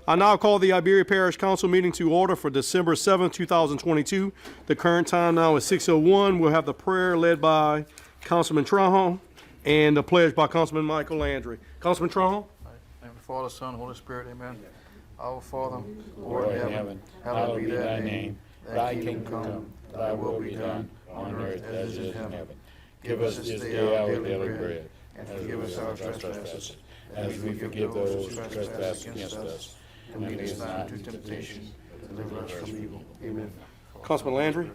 I now call the Iberia Parish Council meeting to order for December 7th, 2022. The current time now is 6:01. We'll have the prayer led by Councilman Trahan and the pledge by Councilman Michael Landry. Councilman Trahan? And Father, Son, Holy Spirit, amen. Our Father, who art in heaven, hallowed be thy name. Thy kingdom come, thy will be done, on earth as it is in heaven. Give us this day our daily bread, and forgive us our trespasses, as we forgive those who trespass against us. And lead us not into temptation, but deliver us from evil. Amen. Councilman Landry?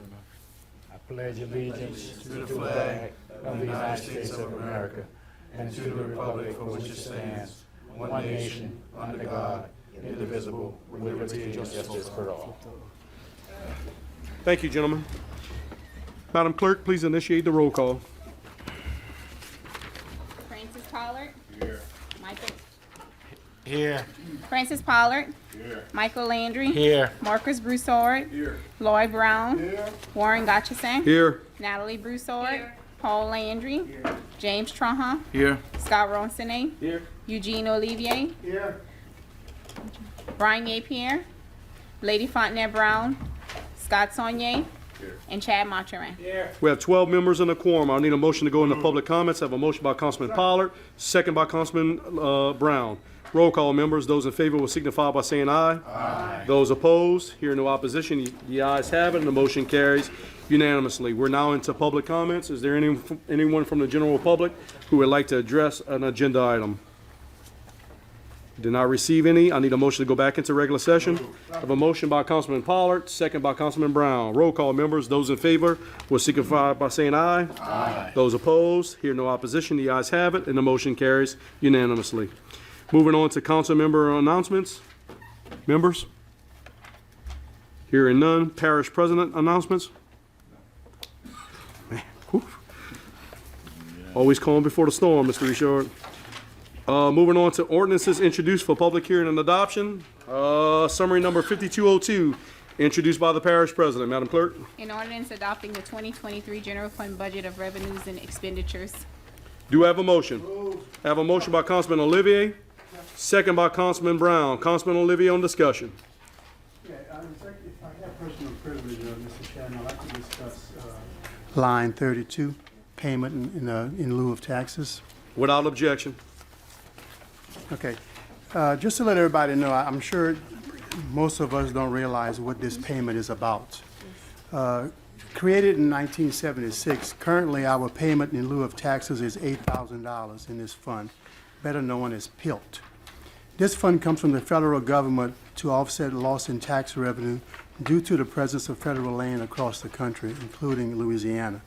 I pledge allegiance to the flag of the United States of America and to the republic for which it stands, one nation, under God, indivisible, with liberty and justice for all. Thank you, gentlemen. Madam Clerk, please initiate the roll call. Francis Pollard. Here. Michael. Here. Francis Pollard. Here. Michael Landry. Here. Marcus Broussard. Here. Lloyd Brown. Here. Warren Gotchison. Here. Natalie Broussard. Paul Landry. James Trahan. Here. Scott Ronsonet. Here. Eugene Olivier. Here. Brian Yapierre. Lady Fontenette Brown. Scott Saunier. And Chad Monterin. We have 12 members in the quorum. I need a motion to go into public comments. I have a motion by Councilman Pollard, second by Councilman Brown. Roll call, members. Those in favor will signify by saying aye. Aye. Those opposed, hearing no opposition, the ayes have it, and the motion carries unanimously. We're now into public comments. Is there anyone from the general public who would like to address an agenda item? Did not receive any. I need a motion to go back into regular session. I have a motion by Councilman Pollard, second by Councilman Brown. Roll call, members. Those in favor will signify by saying aye. Aye. Those opposed, hear no opposition. The ayes have it, and the motion carries unanimously. Moving on to council member announcements. Members? Hearing none. Parish president announcements. Man, whew. Always calm before the storm, Mr. Richard. Moving on to ordinances introduced for public hearing and adoption. Summary number 5202, introduced by the parish president. Madam Clerk. An ordinance adopting the 2023 general fund budget of revenues and expenditures. Do I have a motion? I have a motion by Councilman Olivier, second by Councilman Brown. Councilman Olivier on discussion. Yeah, if I have personal privilege, Mr. Chairman, I'd like to discuss line 32, payment in lieu of taxes. Without objection. Okay, just to let everybody know, I'm sure most of us don't realize what this payment is about. Created in 1976, currently our payment in lieu of taxes is $8,000 in this fund, better known as PILT. This fund comes from the federal government to offset loss in tax revenue due to the presence of federal land across the country, including Louisiana.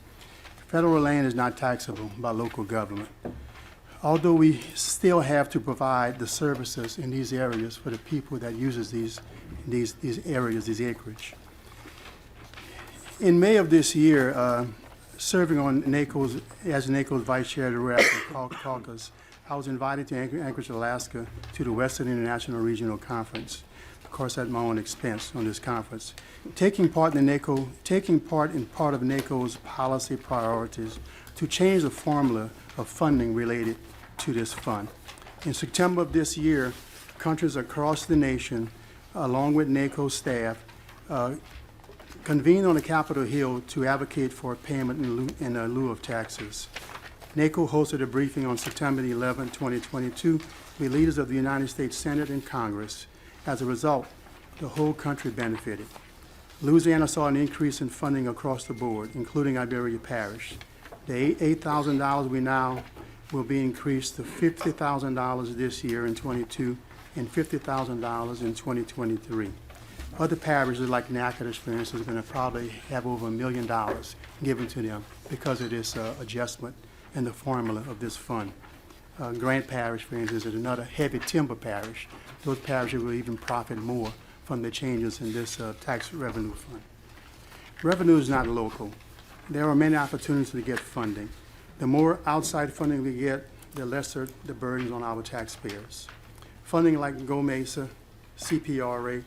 Federal land is not taxable by local government. Although we still have to provide the services in these areas for the people that uses these areas, these acreage. In May of this year, serving on NACO's, as NACO's Vice Chair of the Red Caucus, I was invited to Anchorage, Alaska, to the Western International Regional Conference. Of course, at my own expense on this conference. Taking part in part of NACO's policy priorities to change the formula of funding related to this fund. In September of this year, countries across the nation, along with NACO staff, convened on the Capitol Hill to advocate for payment in lieu of taxes. NACO hosted a briefing on September 11, 2022, with leaders of the United States Senate and Congress. As a result, the whole country benefited. Louisiana saw an increase in funding across the board, including Iberia Parish. The $8,000 we now will be increased to $50,000 this year in 22 and $50,000 in 2023. Other parishes like Natchitoches, for instance, are going to probably have over $1 million given to them because of this adjustment in the formula of this fund. Grant Parish, for instance, is another heavy timber parish. Those parishes will even profit more from the changes in this tax revenue fund. Revenue is not local. There are many opportunities to get funding. The more outside funding we get, the lesser the burdens on our taxpayers. Funding like Go Mesa, CPRA,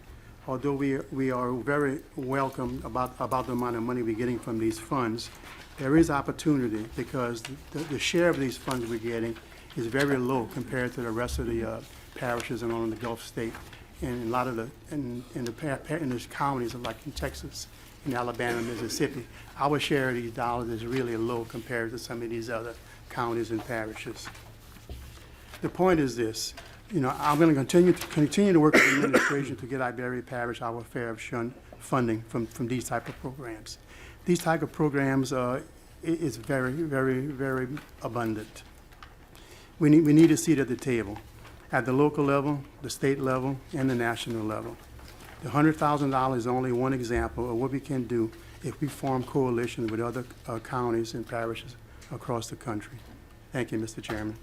although we are very welcome about the amount of money we're getting from these funds, there is opportunity because the share of these funds we're getting is very low compared to the rest of the parishes along the Gulf State in a lot of the, in the counties like in Texas, in Alabama, Mississippi, our share of these dollars is really low compared to some of these other counties and parishes. The point is this, I'm going to continue to work with the administration to get Iberia Parish our fair share funding from these type of programs. These type of programs is very, very, very abundant. We need a seat at the table, at the local level, the state level, and the national level. The $100,000 is only one example of what we can do if we form coalitions with other counties and parishes across the country. Thank you, Mr. Chairman.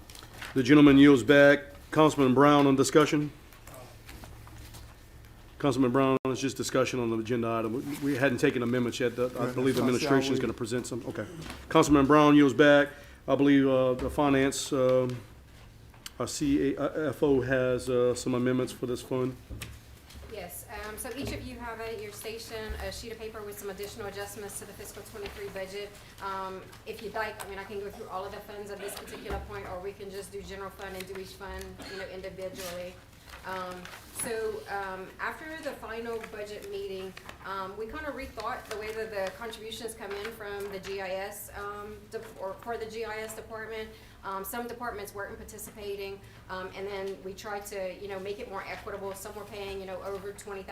The gentleman yields back. Councilman Brown on discussion. Councilman Brown, it's just discussion on the agenda item. We hadn't taken amendments yet. I believe the administration is going to present some. Okay. Councilman Brown yields back. I believe the finance, our CFO has some amendments for this fund. Yes, so each of you have at your station a sheet of paper with some additional adjustments to the fiscal '23 budget. If you'd like, I can go through all of the funds at this particular point, or we can just do general fund and do each fund, individually. After the final budget meeting, we kind of rethought the way that the contributions come in from the GIS, or for the GIS department. Some departments weren't participating, and then we tried to, make it more equitable. Some were paying, over $20,000,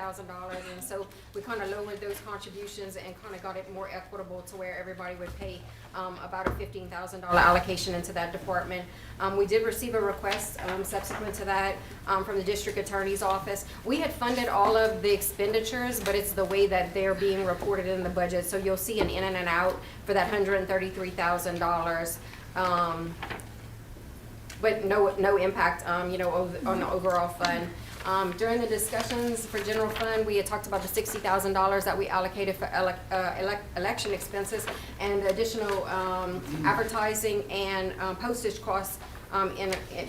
and so we kind of lowered those contributions and kind of got it more equitable to where everybody would pay about a $15,000 allocation into that department. We did receive a request subsequent to that from the district attorney's office. We had funded all of the expenditures, but it's the way that they're being reported in the budget. So you'll see an in and an out for that $133,000. But no impact, on the overall fund. During the discussions for general fund, we had talked about the $60,000 that we allocated for election expenses and additional advertising and postage costs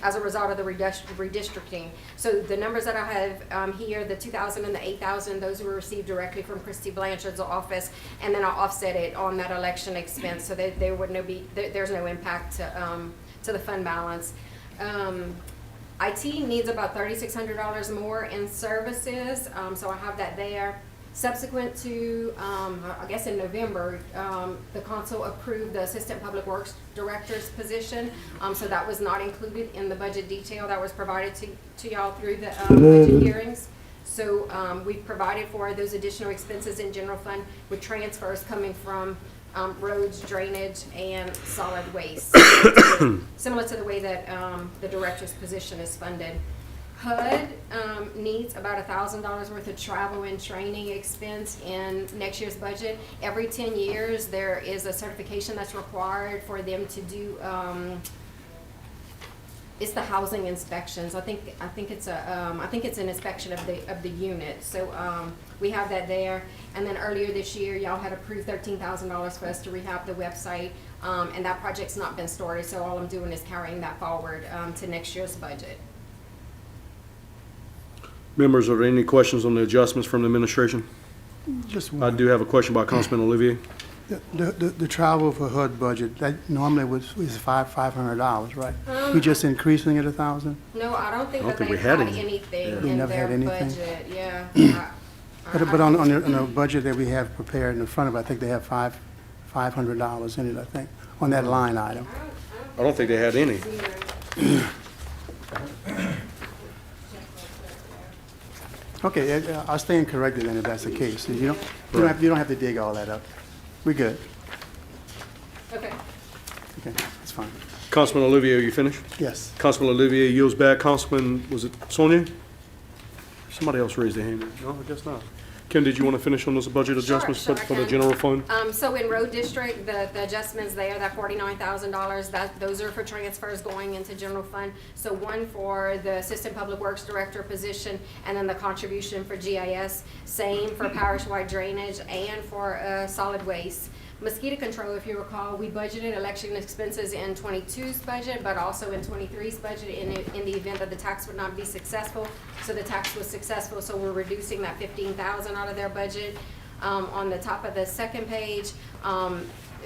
as a result of the redistricting. So the numbers that I have here, the 2,000 and the 8,000, those were received directly from Christy Blanchard's office, and then I'll offset it on that election expense so that there's no impact to the fund balance. IT needs about $3,600 more in services, so I have that there. Subsequent to, I guess in November, the council approved the Assistant Public Works Director's position, so that was not included in the budget detail that was provided to y'all through the budget hearings. So we've provided for those additional expenses in general fund with transfers coming from roads, drainage, and solid waste. Similar to the way that the director's position is funded. HUD needs about $1,000 worth of travel and training expense in next year's budget. Every 10 years, there is a certification that's required for them to do. It's the housing inspections. I think it's an inspection of the unit. So we have that there. And then earlier this year, y'all had approved $13,000 for us to rehab the website, and that project's not been started. So all I'm doing is carrying that forward to next year's budget. Members, are there any questions on the adjustments from the administration? Just I one. do have a question by Councilman Olivier. The travel for HUD budget, that normally was $500, right? We just increasing it 1,000? No, I don't think that we they had had any. anything They in never their had anything? budget. Yeah. But on the budget that we have prepared in front of, I think they have $500 in it, I think, on that line item. I don't think they had any. Okay, I'll stand corrected then if that's the case. You don't have to dig all that up. We're good. Okay. Okay, that's fine. Councilman Olivier, are you finished? Yes. Councilman Olivier yields back. Councilman, was it Sonia? Somebody else raised their hand. No, I guess not. Kim, did you want to finish on those budget adjustments Sure, I for the can. general fund? So in road district, the adjustments there, that $49,000, those are for transfers going into general fund. So one for the Assistant Public Works Director position, and then the contribution for GIS, same for parish-wide drainage and for solid waste. Mosquito control, if you recall, we budgeted election expenses in 22's budget, but also in 23's budget in the event that the tax would not be successful. So the tax was successful, so we're reducing that $15,000 out of their budget. On the top of the second page,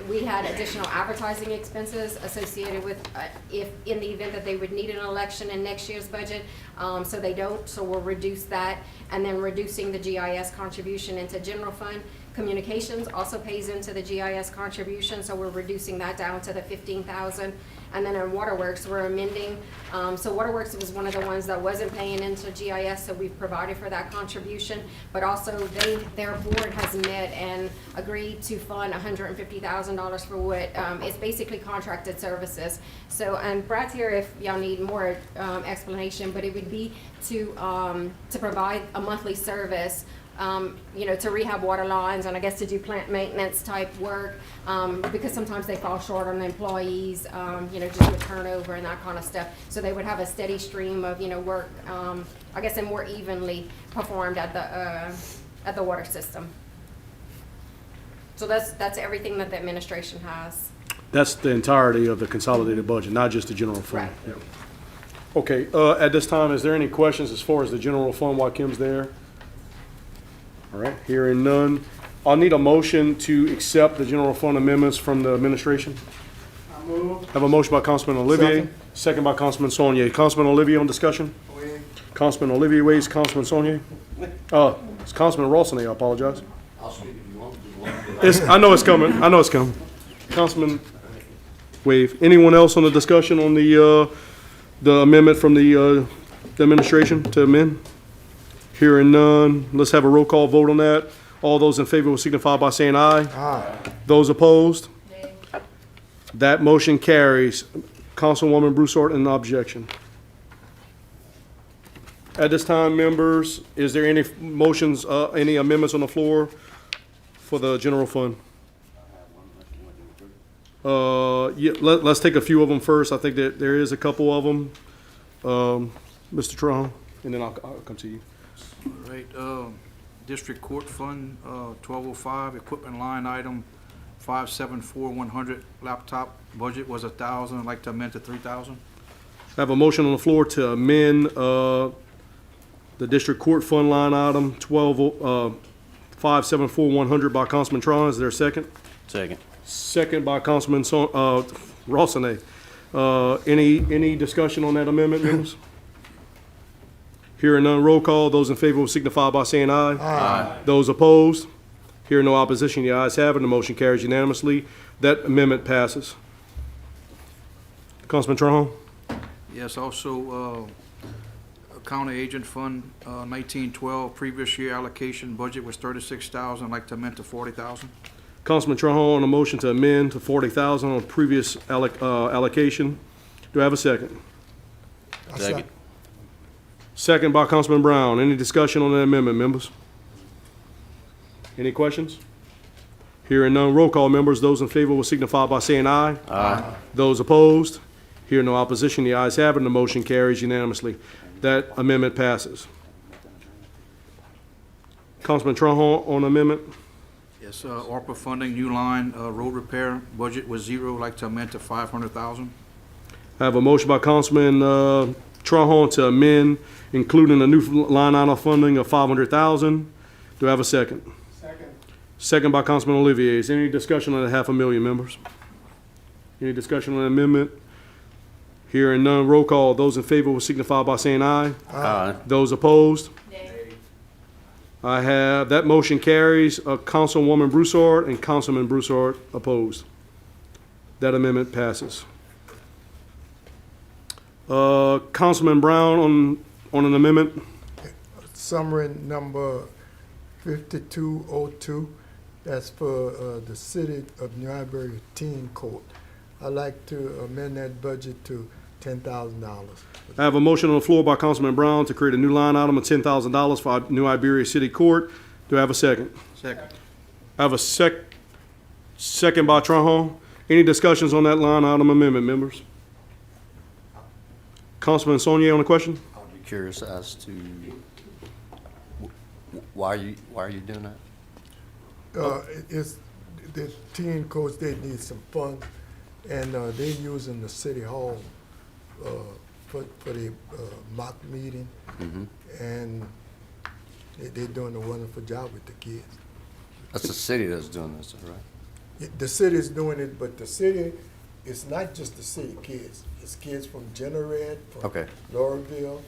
We had additional advertising expenses associated with, if, in the event that they would need an election in next year's budget, so they don't, so we'll reduce that. And then reducing the GIS contribution into general fund. Communications also pays into the GIS contribution, so we're reducing that down to the 15,000. And then in Waterworks, we're amending, so Waterworks was one of the ones that wasn't paying into GIS, so we've provided for that contribution. But also, their board has met and agreed to fund $150,000 for what, it's basically contracted services. So, and Brad's here if y'all need more, explanation, but it would be to provide a monthly service, you know, to rehab water lines and I guess to do plant maintenance type work, because sometimes they fall short on employees, you know, just with turnover and that kind of stuff. So they would have a steady stream of, you know, work, I guess, and more evenly performed at the water system. So that's everything that the administration has. That's the entirety of the consolidated budget, not just the general fund. Right. Yeah. Okay, at this time, is there any questions as far as the general fund while Kim's there? All right, hearing none. I'll need a motion to accept the general fund amendments from the administration. I move. Have a motion by Councilman Olivier, Second. second by Councilman Saunier. Councilman Olivier on discussion? Councilman Olivier waits, Councilman Saunier? It's Councilman Rawson, I apologize. I know it's coming, I know it's coming. Councilman Wave. Anyone else on the discussion on the amendment from the administration to amend? Hearing none, let's have a roll call vote on that. All those in favor will signify by saying aye. Aye. Those opposed? That motion carries. Councilwoman Broussard, an objection. At this time, members, is there any motions, any amendments on the floor for the general fund? Yeah, let's take a few of them first. I think that there is a couple of them. Mr. Trahan, and then I'll come to you. All right, District Court Fund, 1205, equipment line item 574100, laptop budget was 1,000, I'd like to amend to 3,000. I have a motion on the floor to amend the District Court Fund line item 574100 by Councilman Trahan. Is there a second? Second. Second by Councilman Rawson. Any discussion on that amendment, members? Hearing none, roll call. Those in favor will signify by saying aye. Aye. Those opposed? Hearing no opposition, the ayes have it. The motion carries unanimously. That amendment passes. Councilman Trahan? Yes, also, County Agent Fund, 1912, previous year allocation budget was 36,000, I'd like to amend to 40,000. Councilman Trahan on a motion to amend to 40,000 on previous allocation. Do I have a second? Second. Second by Councilman Brown. Any discussion on that amendment, members? Any questions? Hearing none, roll call, members. Those in favor will signify by saying aye. Aye. Those opposed? Hearing no opposition, the ayes have it, and the motion carries unanimously. That amendment passes. Councilman Trahan on amendment. Yes, ARPA funding, new line, road repair, budget was 0, I'd like to amend to 500,000. I have a motion by Councilman Trahan to amend, including a new line item funding of 500,000. Do I have a second? Second. Second by Councilman Olivier. Is there any discussion on the $500,000, members? Any discussion on the amendment? Hearing none, roll call. Those in favor will signify by saying aye. Aye. Those opposed? I have, that motion carries. Councilwoman Broussard and Councilman Broussard opposed. That amendment passes. Councilman Brown on an amendment. Summary number 5202, that's for the City of New Iberia Teen Court. I'd like to amend that budget to $10,000. I have a motion on the floor by Councilman Brown to create a new line item of $10,000 for New Iberia City Court. Do I have a second? Second. I have a second by Trahan. Any discussions on that line item amendment, members? Councilman Saunier on the question? I'll be curious as to why are you doing that? It's the teen courts, they need some funds, and they're using the City Hall for the mock meeting, and they're doing a wonderful job with the kids. That's the city that's doing this, right? The city is doing it, but the city, it's not just the city kids. It's kids from Genered, from Okay. Laurelville.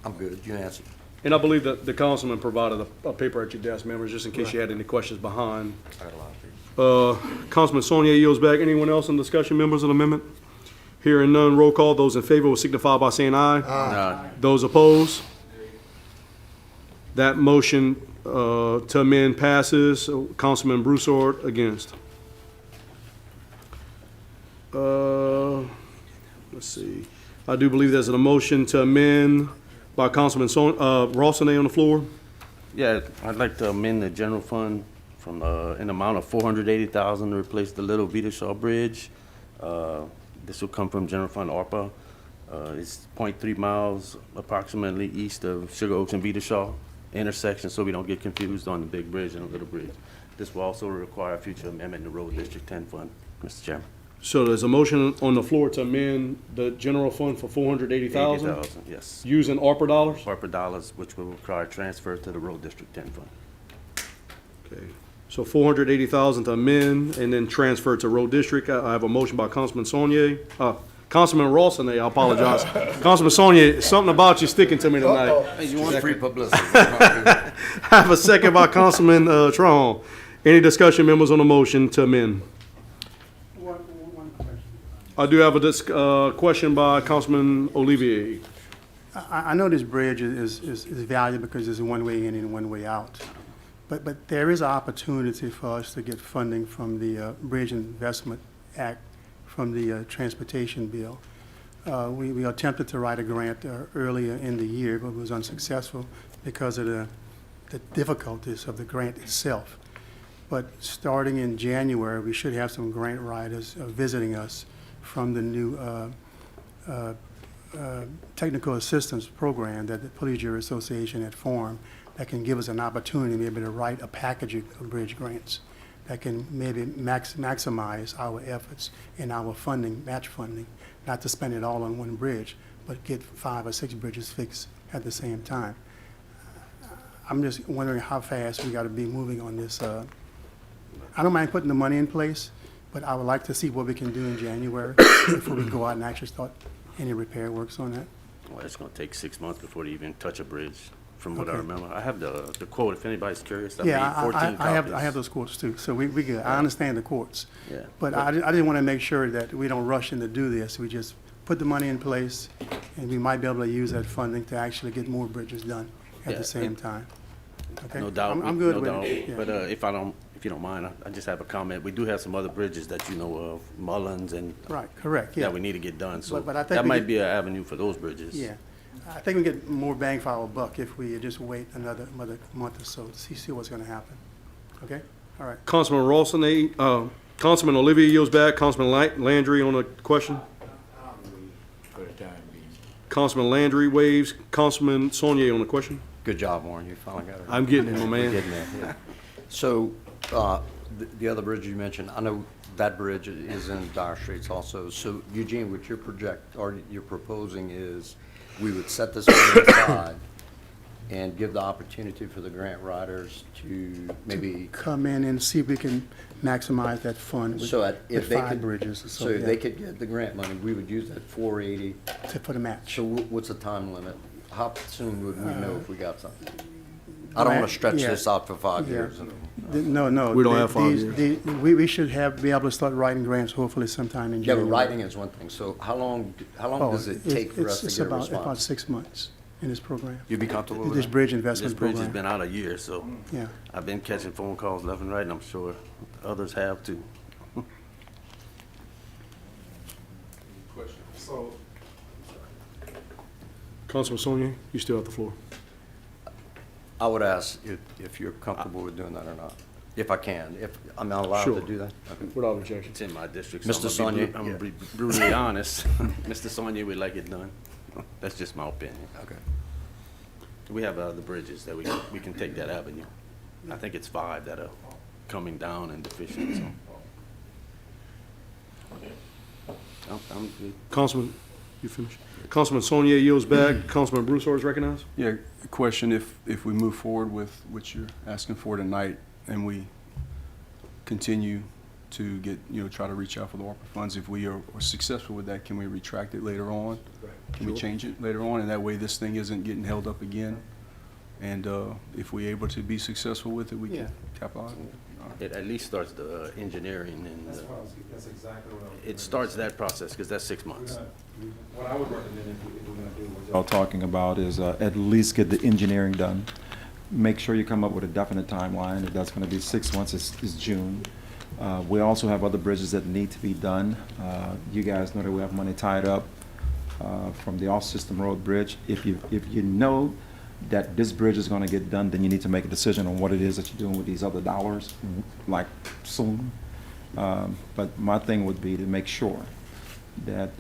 I'm good. You answered. And I believe that the councilman provided a paper at your desk, members, just in case you had any questions behind. I got a lot of people. Councilman Saunier yields back. Anyone else in discussion, members of the amendment? Hearing none, roll call. Those in favor will signify by saying aye. Aye. Those opposed? That motion to amend passes. Councilman Broussard against. Let's see. I do believe there's a motion to amend by Councilman Rossonay on the floor. Yeah, I'd like to amend the general fund from, an amount of $480,000 to replace the Little Vita Shaw Bridge. This will come from general fund ARPA. It's 0.3 miles approximately east of Sugar Oaks and Vita Shaw intersection, so we don't get confused on the big bridge and the little bridge. This will also require a future amendment in the Road District 10 fund, Mr. Chairman. So there's a motion on the floor to amend the general fund for $480,000 $80,000, yes. using ARPA dollars? ARPA dollars, which will require transfer to the Road District 10 fund. Okay. So $480,000 to amend and then transfer to road district. I have a motion by Councilman Saunier. Councilman Rossonay, I apologize. Councilman Saunier, something about you sticking to me tonight. You want free publicity. I have a second by Councilman Trahan. Any discussion, members, on the motion to amend? One question. I do have a question by Councilman Olivier. I know this bridge is valuable because there's a one-way in and one-way out. But there is an opportunity for us to get funding from the Bridge Investment Act, from the transportation bill. We attempted to write a grant earlier in the year, but was unsuccessful because of the difficulties of the grant itself. But starting in January, we should have some grant writers visiting us from the new technical assistance program that the Police Jury Association had formed, that can give us an opportunity to be able to write a package of bridge grants that can maybe maximize our efforts in our funding, match funding, not to spend it all on one bridge, but get 5 or 6 bridges fixed at the same time. I'm just wondering how fast we got to be moving on this. I don't mind putting the money in place, but I would like to see what we can do in January before we go out and actually start any repair works on that. Well, it's gonna take 6 months before they even touch a bridge, from what I Okay. remember. I have the quote, if anybody's curious. I Yeah, made 14 copies. I have those quotes too, so we good. I understand the quotes. Yeah. But I didn't want to make sure that we don't rush in to do this. We just put the money in place, and we might be able to use that funding to actually get more bridges done at Yeah, the same and- time. Okay? No doubt. I'm good no with doubt. it. Yeah. But if you don't mind, I just have a comment. We do have some other bridges that you know of, Mullins and, Right, correct, yeah. that we need to get done. So But I think that we might get- be an avenue for those bridges. Yeah. I think we get more bang for our buck if we just wait another month or so to see what's going to happen. Okay? All right. Councilman Rossonay, Councilman Olivier yields back. Councilman Landry on the question. For the time being. Councilman Landry waves. Councilman Saunier on the question. Good job, Warren. You finally got it. I'm getting it, my man. We're getting there, yeah. So, the other bridge you mentioned, I know that bridge is in dire straits also. So Eugene, what you're proposing is we would set this money aside and give the opportunity for the grant writers to maybe, Come in and see if we can maximize that fund with so if with they 5 could, bridges or so. so if yeah, they could get the grant money, we would use that 480. for the match. So what's the time limit? How soon would we know if we got something? I don't want to stretch Yeah. this out for 5 Yeah. years. No. We don't have 5 years. We should be able to start writing grants hopefully sometime in Yeah, but January. writing is one thing. So how long does it take for us to it's get a about response? 6 months in this program. You'd be comfortable with This that? bridge This investment bridge has program. been out a year, so Yeah. I've been catching phone calls left and right, and I'm sure others have too. Councilman Saunier, you still have the floor. I would ask if you're comfortable with doing that or not, if I can, if I'm not allowed Sure. to do that. Okay. Without objection. It's in my district. Mr. So Saunier, I'm yeah. gonna be brutally honest. Mr. Saunier would like it done. That's just my opinion. Okay. We have other bridges that we can take that avenue. I think it's 5 that are coming down and deficient, so. I'm good. Councilman, you finished? Councilman Saunier yields back. Councilman Broussard is recognized. Yeah, question, if we move forward with what you're asking for tonight and we continue to get, try to reach out for the ARPA funds. If we are successful with that, can we retract it later on? Can we change it later on? And that way this thing isn't getting held up again? And if we're able to be successful with it, we Yeah. can capitalize. It at least starts the engineering and That's exactly what I was. it starts that process, because that's 6 months. What I would recommend if we're gonna do was. All talking about is at least get the engineering done. Make sure you come up with a definite timeline. If that's going to be 6 months, is June. We also have other bridges that need to be done. You guys know that we have money tied up from the off-system road bridge. If you know that this bridge is going to get done, then you need to make a decision on what it is that you're doing with these other dollars, like soon. But my thing would be to make sure that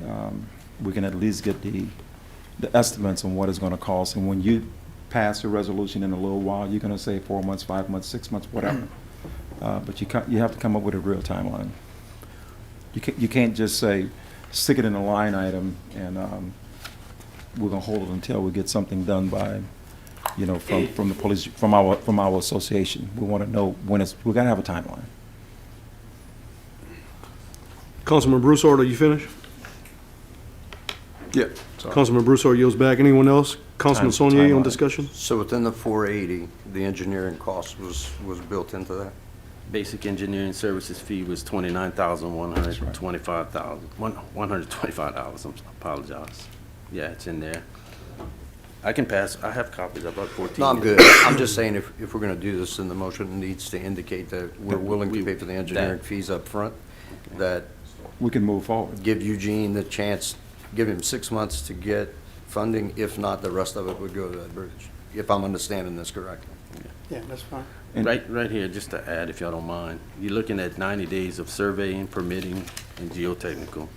we can at least get the estimates on what it's going to cost. And when you pass a resolution in a little while, you're going to say 4 months, 5 months, 6 months, whatever. But you have to come up with a real timeline. You can't just say, stick it in a line item and we're going to hold it until we get something done by, from the police, from our association. We want to know when we got to have a timeline. Councilman Broussard, are you finished? Yeah. Sorry. Councilman Broussard yields back. Anyone else? Councilman Saunier on timeline. discussion? So within the 480, the engineering cost was built into that? Basic engineering services fee was $29,125. I apologize. Yeah, it's in there. I can pass, I have copies, I brought 14. No, I'm good. I'm just saying if we're going to do this, then the motion needs to indicate that we're willing to pay for the engineering fees up front. That We can move forward. give Eugene the chance, give him 6 months to get funding. If not, the rest of it would go to that bridge, if I'm understanding this correctly. Yeah, that's fine. Right here, just to add, if y'all don't mind, you're looking at 90 days of surveying, permitting, and geotechnical.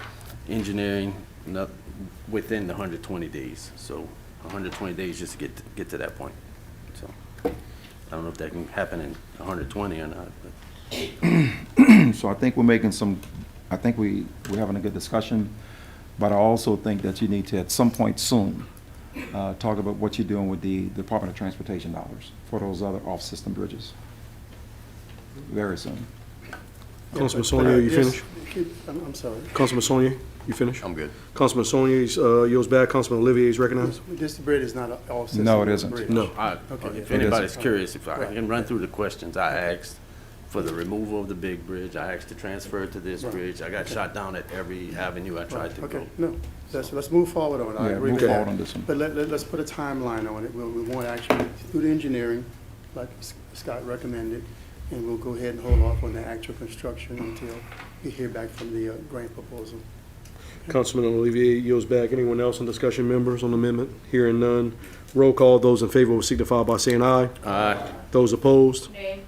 Engineering, within the 120 days. So 120 days just to get to that point. So I don't know if that can happen in 120 or not, but. So I think we're making I think we're having a good discussion, but I also think that you need to, at some point soon, talk about what you're doing with the Department of Transportation dollars for those other off-system bridges. Very soon. Councilman Saunier, you Yes, finished? I'm sorry. Councilman Saunier, you finished? I'm good. Councilman Saunier yields back. Councilman Olivier is recognized. This bridge is not an all-system. No, it isn't. bridge. No. Okay. If anybody's Right. curious, if I Right. can run through the questions, I asked for the removal of the big bridge, I asked to transfer it to this Right. bridge, I got shot down at every avenue I tried to go. Okay, no, let's move forward on it. I Yeah, agree move with forward that. on this one. But let's put a timeline on it. We want to actually do the engineering, like Scott recommended, and we'll go ahead and hold off on the actual construction until we hear back from the grant proposal. Councilman Olivier yields back. Anyone else on discussion, members on the amendment? Hearing none. Roll call. Those in favor will signify by saying aye. Aye. Those opposed? Nay.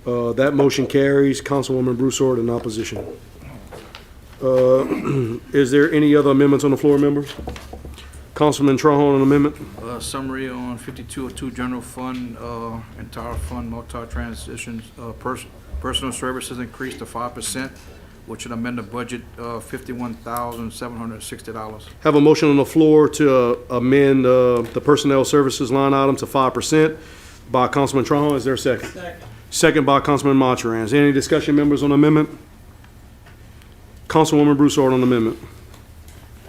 That motion carries. Councilwoman Broussard in opposition. Is there any other amendments on the floor, members? Councilman Trahan on amendment? Summary on 5202 general fund, entire fund, multi-transitions, personal services increased to 5%, which would amend the budget $51,760. Have a motion on the floor to amend the personnel services line item to 5% by Councilman Trahan. Is there a second? Second by Councilman Montrans. Any discussion, members, on the amendment? Councilwoman Broussard on the amendment.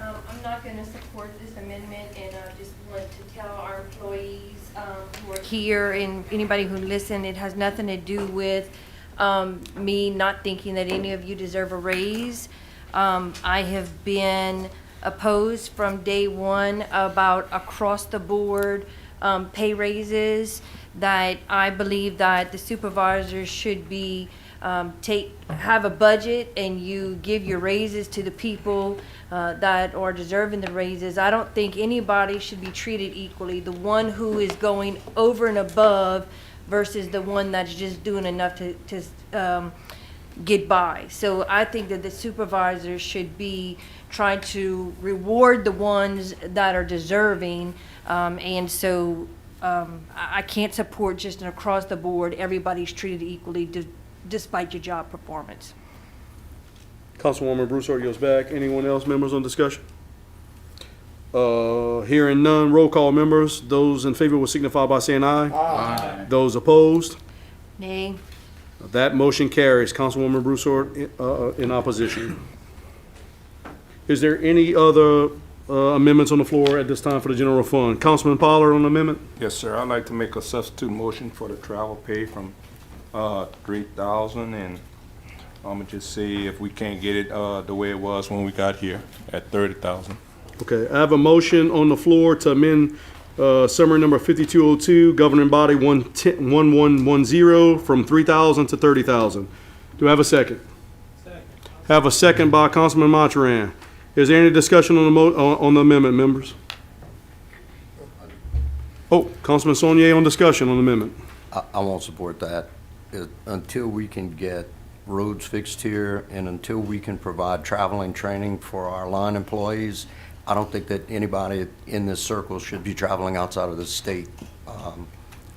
I'm not going to support this amendment, and I just want to tell our employees who are here and anybody who listened, it has nothing to do with me not thinking that any of you deserve a raise. I have been opposed from day one about across-the-board pay raises, that I believe that the supervisors should be have a budget and you give your raises to the people that are deserving the raises. I don't think anybody should be treated equally. The one who is going over and above versus the one that's just doing enough to get by. So I think that the supervisors should be trying to reward the ones that are deserving, and so I can't support just an across the board, everybody's treated equally despite your job performance. Councilwoman Broussard yields back. Anyone else, members on discussion? Hearing none. Roll call, members. Those in favor will signify by saying aye. Aye. Those opposed? Nay. That motion carries. Councilwoman Broussard in opposition. Is there any other amendments on the floor at this time for the general fund? Councilman Pollard on the amendment? Yes, sir. I'd like to make a substitute motion for the travel pay from 3,000, and I'm gonna just say if we can't get it the way it was when we got here at 30,000. Okay, I have a motion on the floor to amend summary number 5202, governing body 1110 from 3,000 to 30,000. Do I have a second? Second. Have a second by Councilman Mathurin. Is there any discussion on the on the amendment, members? Oh, Councilman Saunier on discussion on the amendment. I won't support that. Until we can get roads fixed here and until we can provide traveling training for our line employees, I don't think that anybody in this circle should be traveling outside of the state.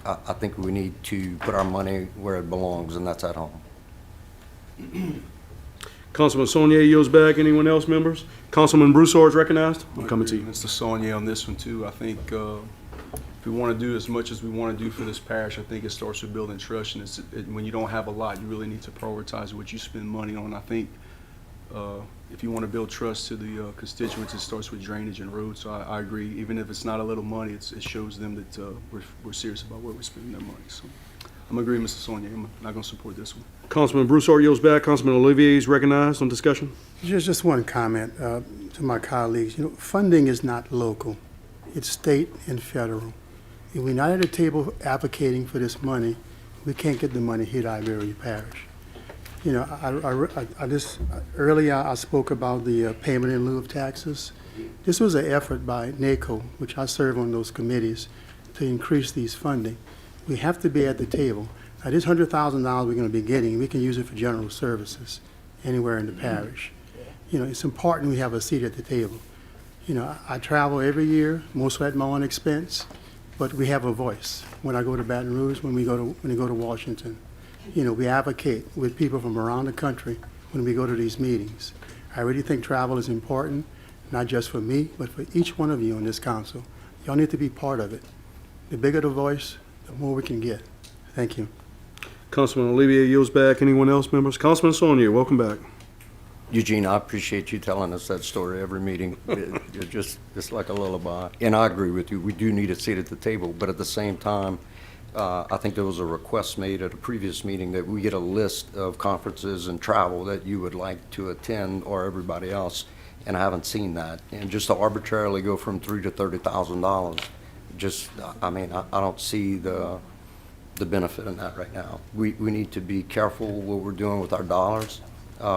I think we need to put our money where it belongs, and that's at home. Councilman Saunier yields back. Anyone else, members? Councilman Broussard is recognized. I'm coming to you. Mr. Saunier on this one too. I think if we want to do as much as we want to do for this parish, I think it starts with building trust. And when you don't have a lot, you really need to prioritize what you spend money on. I think if you want to build trust to the constituents, it starts with drainage and roads. So I agree. Even if it's not a little money, it shows them that we're serious about where we're spending their money. So I'm agreeing, Mr. Saunier. I'm not going to support this one. Councilman Broussard yields back. Councilman Olivier is recognized on discussion. Just one comment to my colleagues. You know, funding is not local. It's state and federal. If we're not at the table advocating for this money, we can't get the money here to Iberia Parish. You know, earlier I spoke about the payment in lieu of taxes. This was an effort by NACO, which I serve on those committees, to increase these funding. We have to be at the table. Now, this $100,000 we're going to be getting, we can use it for general services anywhere in the parish. You know, it's important we have a seat at the table. You know, I travel every year, mostly at my own expense, but we have a voice. When I go to Baton Rouge, when we go to Washington, you know, we advocate with people from around the country when we go to these meetings. I really think travel is important, not just for me, but for each one of you on this council. Y'all need to be part of it. The bigger the voice, the more we can get. Thank you. Councilman Olivier yields back. Anyone else, members? Councilman Saunier, welcome back. Eugene, I appreciate you telling us that story every meeting. You're just like a lullaby. And I agree with you. We do need a seat at the table. But at the same time, I think there was a request made at a previous meeting that we get a list of conferences and travel that you would like to attend, or everybody else. And I haven't seen that. And just to arbitrarily go from $3,000 to $30,000, just, I mean, I don't see the benefit in that right now. We need to be careful what we're doing with our dollars.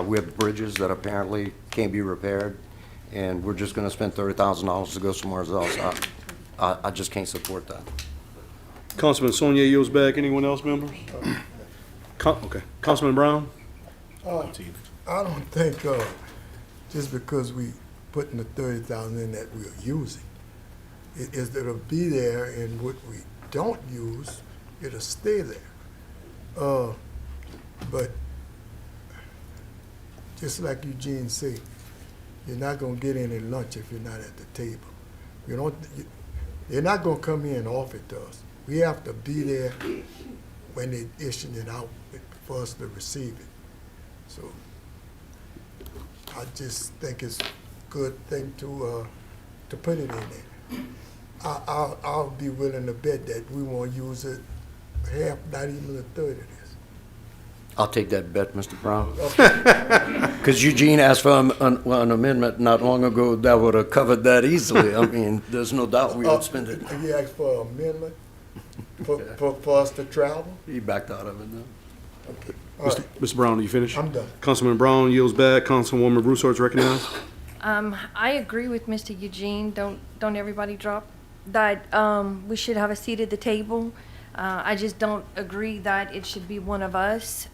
We have bridges that apparently can't be repaired, and we're just going to spend $30,000 to go somewhere else. I just can't support that. Councilman Saunier yields back. Anyone else, members? Okay. Councilman Brown? I don't think just because we putting the 30,000 in that we're using, it'll be there, and what we don't use, it'll stay there. But just like Eugene said, you're not gonna get any lunch if you're not at the table. They're not gonna come here and offer it to us. We have to be there when they issue it out for us to receive it. So I just think it's a good thing to put it in there. I'll be willing to bet that we won't use it half, not even a third of this. I'll take that bet, Mr. Brown. Because Eugene asked for an amendment not long ago that would have covered that easily. I mean, there's no doubt we would spend it. He asked for an amendment for us to travel? He backed out of it, though. Okay. All right. Mr. Brown, are you finished? I'm done. Councilman Brown yields back. Councilwoman Broussard is recognized. I agree with Mr. Eugene. Don't everybody drop that. We should have a seat at the table. I just don't agree that it should be one of us.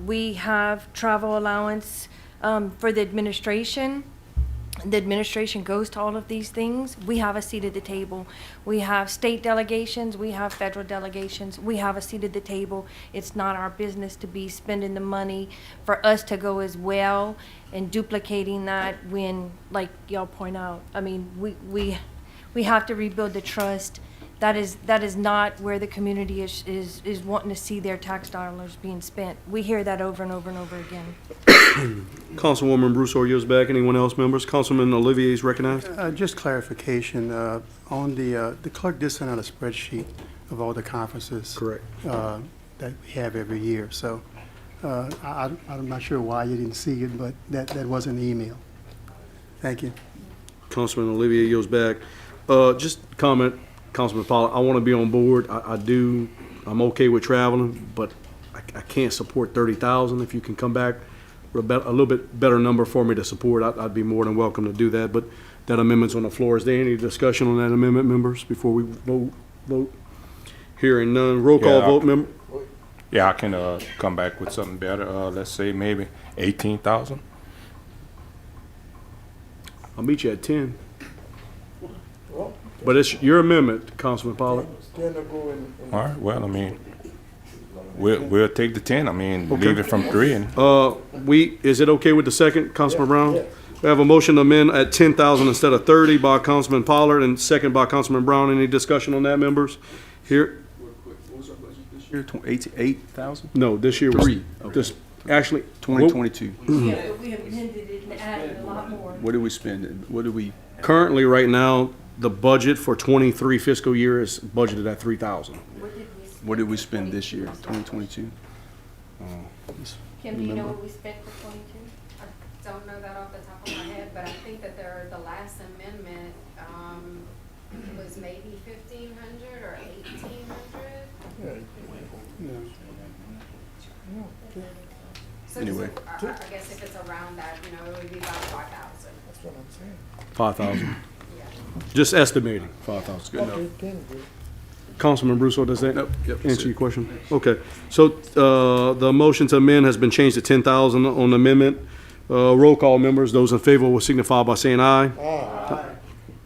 We have travel allowance for the administration. The administration goes to all of these things. We have a seat at the table. We have state delegations. We have federal delegations. We have a seat at the table. It's not our business to be spending the money for us to go as well and duplicating that when, like y'all point out, I mean, we have to rebuild the trust That is not where the community is wanting to see their tax dollars being spent. We hear that over and over and over again. Councilwoman Broussard yields back. Anyone else, members? Councilman Olivier is recognized. Just clarification, on the clerk did send out a spreadsheet of all the conferences. Correct. That we have every year, so I'm not sure why you didn't see it, but that was in the email. Thank you. Councilman Olivier yields back. Just comment, Councilman Pollard, I want to be on board. I'm okay with traveling, but I can't support 30,000. If you can come back with a little bit better number for me to support, I'd be more than welcome to do that. But that amendment's on the floor. Is there any discussion on that amendment, members, before we vote? Hearing none. Roll call Yeah. vote, member. Yeah, I can come back with something better. Let's say maybe 18,000. I'll meet you at 10. But it's your amendment, Councilman Pollard. All right, well, I mean, we'll take the 10. I mean, Okay. leave it from 3 and Is it okay with the second, Councilman Brown? We have a motion to amend at 10,000 instead of 30 by Councilman Pollard and second by Councilman Brown. Any discussion on that, members? Here, Here, 88,000? no, this year was. Three. This, actually. 2022. Yeah, but we amended it and added a lot more. What did we spend? What did we, Currently, right now, the budget for 23 fiscal year is budgeted at 3,000. what did we spend this year, 2022? Kim, do you know what we spent for 22? I don't know that off the top of my head, but I think that the last amendment, was maybe 1,500 or 1,800. So Anyway. I guess if it's around that, it would be about 5,000. 5,000. Just estimating, 5,000. Good enough. Councilman Broussard, does that Nope. Yep, that's answer it. your question? Okay, so the motion to amend has been changed to 10,000 on the amendment. Roll call, members. Those in favor will signify by saying aye. Aye.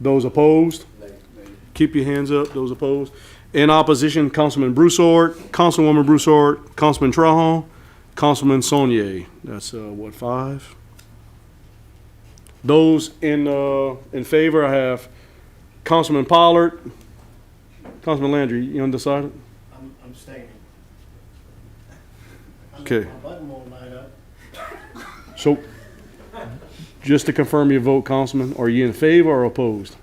Those opposed? Keep your hands up, those opposed. In opposition, Councilman Broussard, Councilwoman Broussard, Councilman Trahan, Councilman Saunier. That's, 5? Those in favor, I have Councilman Pollard, Councilman Landry, you undecided? I'm staying. Okay. My button won't light up. So, just to confirm your vote, Councilman, are you in favor or opposed?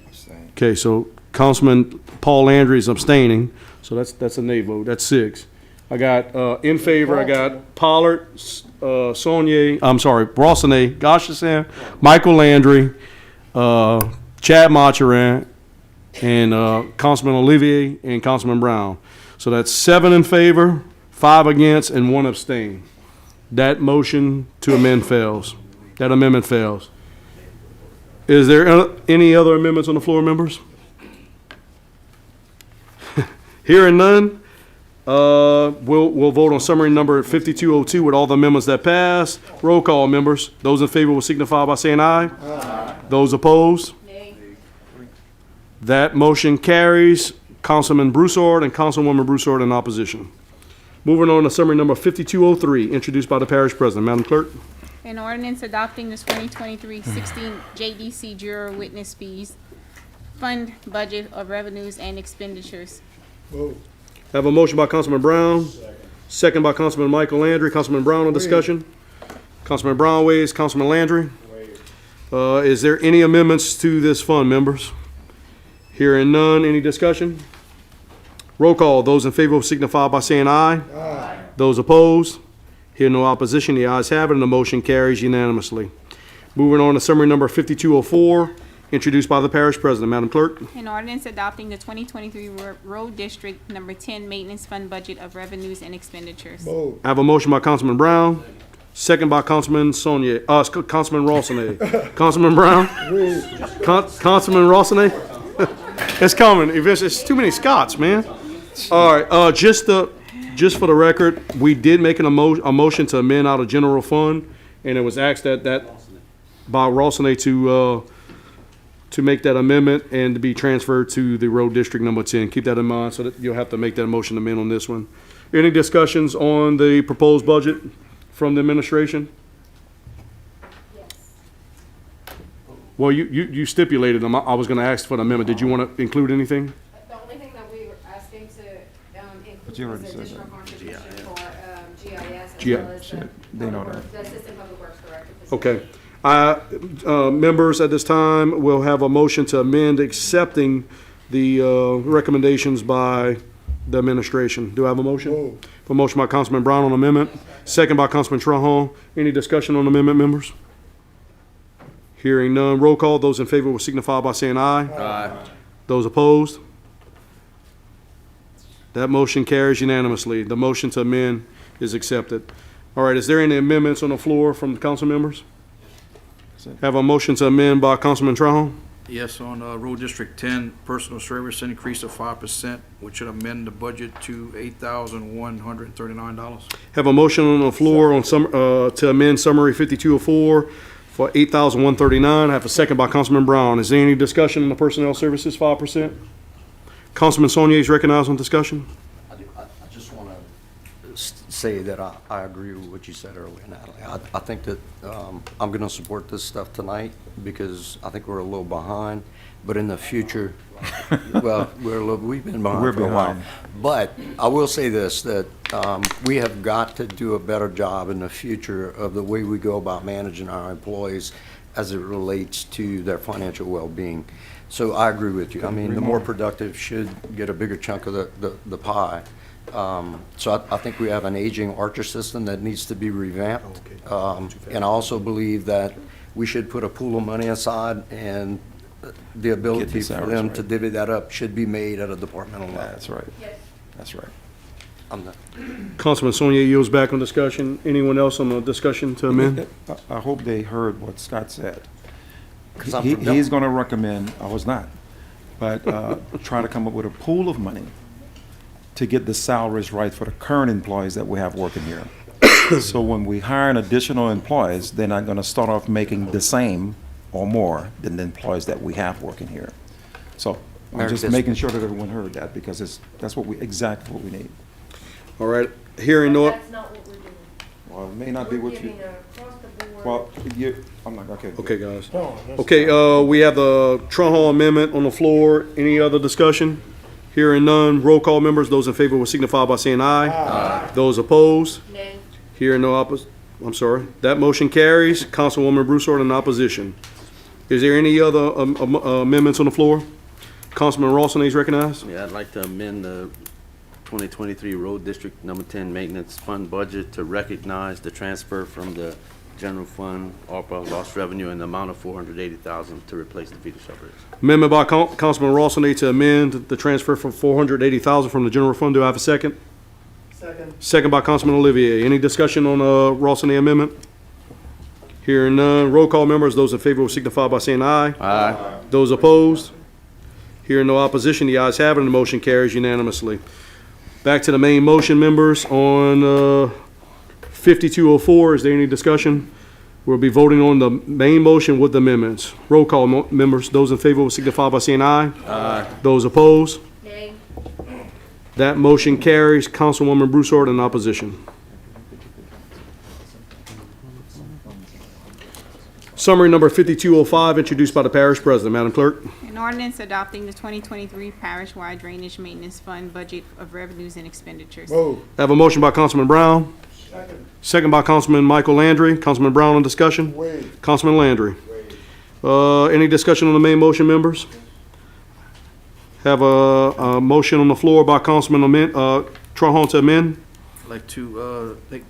Abstain. Okay, so Councilman Paul Landry is abstaining, so that's a nay vote, that's 6. I got, in favor, I got Pollard, Saunier, I'm sorry, Rossini, Goshenson, Michael Landry, Chad Machurin, and Councilman Olivier and Councilman Brown. So that's 7 in favor, 5 against, and 1 abstain. That motion to amend fails. That amendment fails. Is there any other amendments on the floor, members? Hearing none, we'll vote on summary number 5202 with all the amendments that pass. Roll call, members. Those in favor will signify by saying aye. Aye. Those opposed? Nay. That motion carries. Councilman Broussard and Councilwoman Broussard in opposition. Moving on to summary number 5203, introduced by the parish president. Madam Clerk. An ordinance adopting the 2023-16 JDC Juror Witness Fees Fund Budget of Revenues and Expenditures. Have a motion by Councilman Brown. Second by Councilman Michael Landry. Councilman Brown on discussion. Councilman Brown waives. Councilman Landry. Is there any amendments to this fund, members? Hearing none, any discussion? Roll call. Those in favor will signify by saying aye. Aye. Those opposed? Hear no opposition. The ayes have it, and the motion carries unanimously. Moving on to summary number 5204, introduced by the parish president. Madam Clerk. An ordinance adopting the 2023 Road District Number 10 Maintenance Fund Budget of Revenues and Expenditures. I have a motion by Councilman Brown, second by Councilman Saunier, Councilman Rossini. Councilman Brown? Councilman Rossini? It's coming. It's too many Scots, man. All right, just for the record, we did make a motion to amend out of general fund, and it was asked that by Rossini to make that amendment and to be transferred to the road district number 10. Keep that in mind, so that you'll have to make that motion to amend on this one. Any discussions on the proposed budget from the administration? Well, you stipulated them. I was gonna ask for the amendment. Did you want to include anything? The only thing that we were asking to But you include already was said additional that. contribution for GIS as G- well as They know that. the Assistant Public Works Director. Okay. Members, at this time, we'll have a motion to amend accepting the recommendations by the administration. Do I have a motion? Move. A motion by Councilman Brown on amendment, second by Councilman Trahan. Any discussion on amendment, members? Hearing none, roll call. Those in favor will signify by saying aye. Aye. Those opposed? That motion carries unanimously. The motion to amend is accepted. All right, is there any amendments on the floor from the council members? Have a motion to amend by Councilman Trahan. Yes, on Road District 10, personal service increase of 5%, which should amend the budget to $8,139. Have a motion on the floor on to amend summary 5204 for $8,139. I have a second by Councilman Brown. Is there any discussion on the personnel services 5%? Councilman Saunier is recognized on discussion. I just want to say that I agree with what you said earlier, Natalie. I think that I'm going to support this stuff tonight because I think we're a little behind. But in the future, well, we've been behind We're for a while. behind. But I will say this, that we have got to do a better job in the future of the way we go about managing our employees as it relates to their financial well-being. So I agree with you. I mean, the more productive should get a bigger chunk of the pie. So I think we have an aging Archer system that needs to be revamped. And I also believe that we should put a pool of money aside, and the ability for salaries them right. to divvy that up should be made at a departmental level. That's right. That's right. I'm not- Councilman Saunier yields back on discussion. Anyone else on the discussion to amend? I hope they heard what Scott said. 'Cause I'm from He's gonna recommend, I was not, but try to come up with a pool of money to get the salaries right for the current employees that we have working here. So when we hire an additional employees, they're not gonna start off making the same or more than the employees that we have working here. So I'm Merry just Christmas. making sure that everyone heard that, because that's exactly what we need. All right, hearing no, That's not what we're doing. Well, it may not be We're what you, giving across the board. well, I'm not, okay. okay, guys. No, that's- Okay, we have the Trahan amendment on the floor. Any other discussion? Hearing none, roll call, members. Those in favor will signify by saying aye. Aye. Those opposed? Nay. Hearing no I'm sorry. That motion carries. Councilwoman Broussard in opposition. Is there any other amendments on the floor? Councilman Rawson is recognized. Yeah, I'd like to amend the 2023 Road District Number 10 Maintenance Fund budget to recognize the transfer from the general fund, ARPA lost revenue in the amount of $480,000 to replace the Vita Shaw Bridge. Amendment by Councilman Rawson to amend the transfer from $480,000 from the general fund. Do I have a second? Second. Second by Councilman Olivier. Any discussion on Rawson amendment? Hearing none, roll call, members. Those in favor will signify by saying aye. Aye. Those opposed? Hearing no opposition, the ayes have it, and the motion carries unanimously. Back to the main motion, members, on 5204. Is there any discussion? We'll be voting on the main motion with the amendments. Roll call, members. Those in favor will signify by saying aye. Aye. Those opposed? Nay. That motion carries. Councilwoman Broussard in opposition. Summary number 5205, introduced by the parish president. Madam Clerk. An ordinance adopting the 2023 parish-wide drainage maintenance fund budget of revenues and expenditures. Move. I have a motion by Councilman Brown. Second by Councilman Michael Landry. Councilman Brown on discussion. Wade. Councilman Landry. Any discussion on the main motion, members? Have a motion on the floor by Councilman Trahan to amend. I'd like to make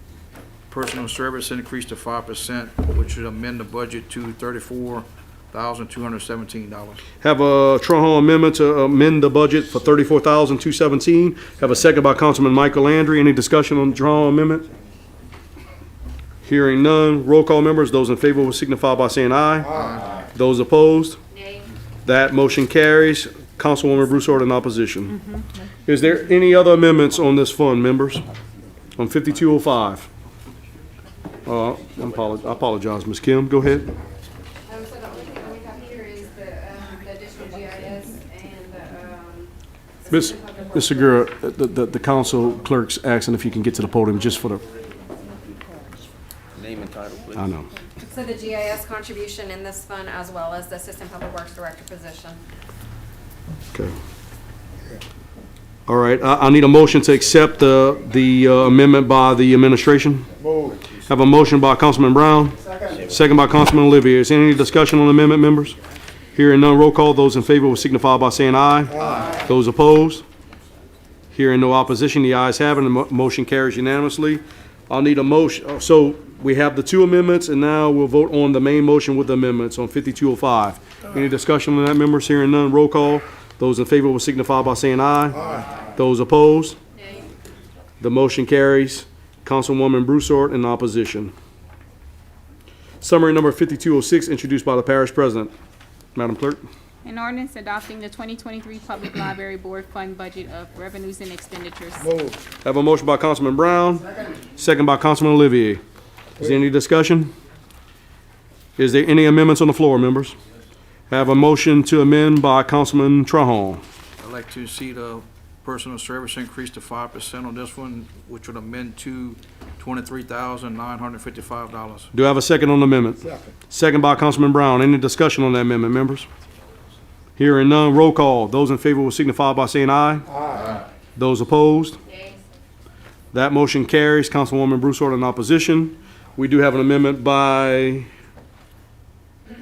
personal service increase to 5%, which should amend the budget to $34,217. Have a Trahan amendment to amend the budget for $34,217. Have a second by Councilman Michael Landry. Any discussion on the Trahan amendment? Hearing none. Roll call, members. Those in favor will signify by saying aye. Aye. Those opposed? Nay. That motion carries. Councilwoman Broussard in opposition. Is there any other amendments on this fund, members? On 5205? I apologize, Ms. Kim, go ahead. So the only thing that we have here is the additional GIS and the, Ms. Segura, the council clerk's asking if you can get to the podium just for the, Name and title, please. I know. So the GIS contribution in this fund as well as the Assistant Public Works Director position. Okay. All right, I need a motion to accept the amendment by the administration. Have a motion by Councilman Brown. Second by Councilman Olivier. Is there any discussion on the amendment, members? Hearing none, roll call. Those in favor will signify by saying aye. Aye. Those opposed? Hearing no opposition, the ayes have it, and the motion carries unanimously. I'll need a motion, so we have the two amendments, and now we'll vote on the main motion with the amendments on 5205. Any discussion on that, members? Hearing none, roll call. Those in favor will signify by saying aye. Aye. Those opposed? Nay. The motion carries. Councilwoman Broussard in opposition. Summary number 5206, introduced by the parish president. Madam Clerk. An ordinance adopting the 2023 Public Library Board Fund Budget of Revenues and Expenditures. Have a motion by Councilman Brown. Second by Councilman Olivier. Is there any discussion? Is there any amendments on the floor, members? Have a motion to amend by Councilman Trahan. I'd like to see the personal service increase to 5% on this one, which would amend to $23,955. Do I have a second on the amendment? Second by Councilman Brown. Any discussion on that amendment, members? Hearing none, roll call. Those in favor will signify by saying aye. Aye. Those opposed? Nay. That motion carries. Councilwoman Broussard in opposition. We do have an amendment by,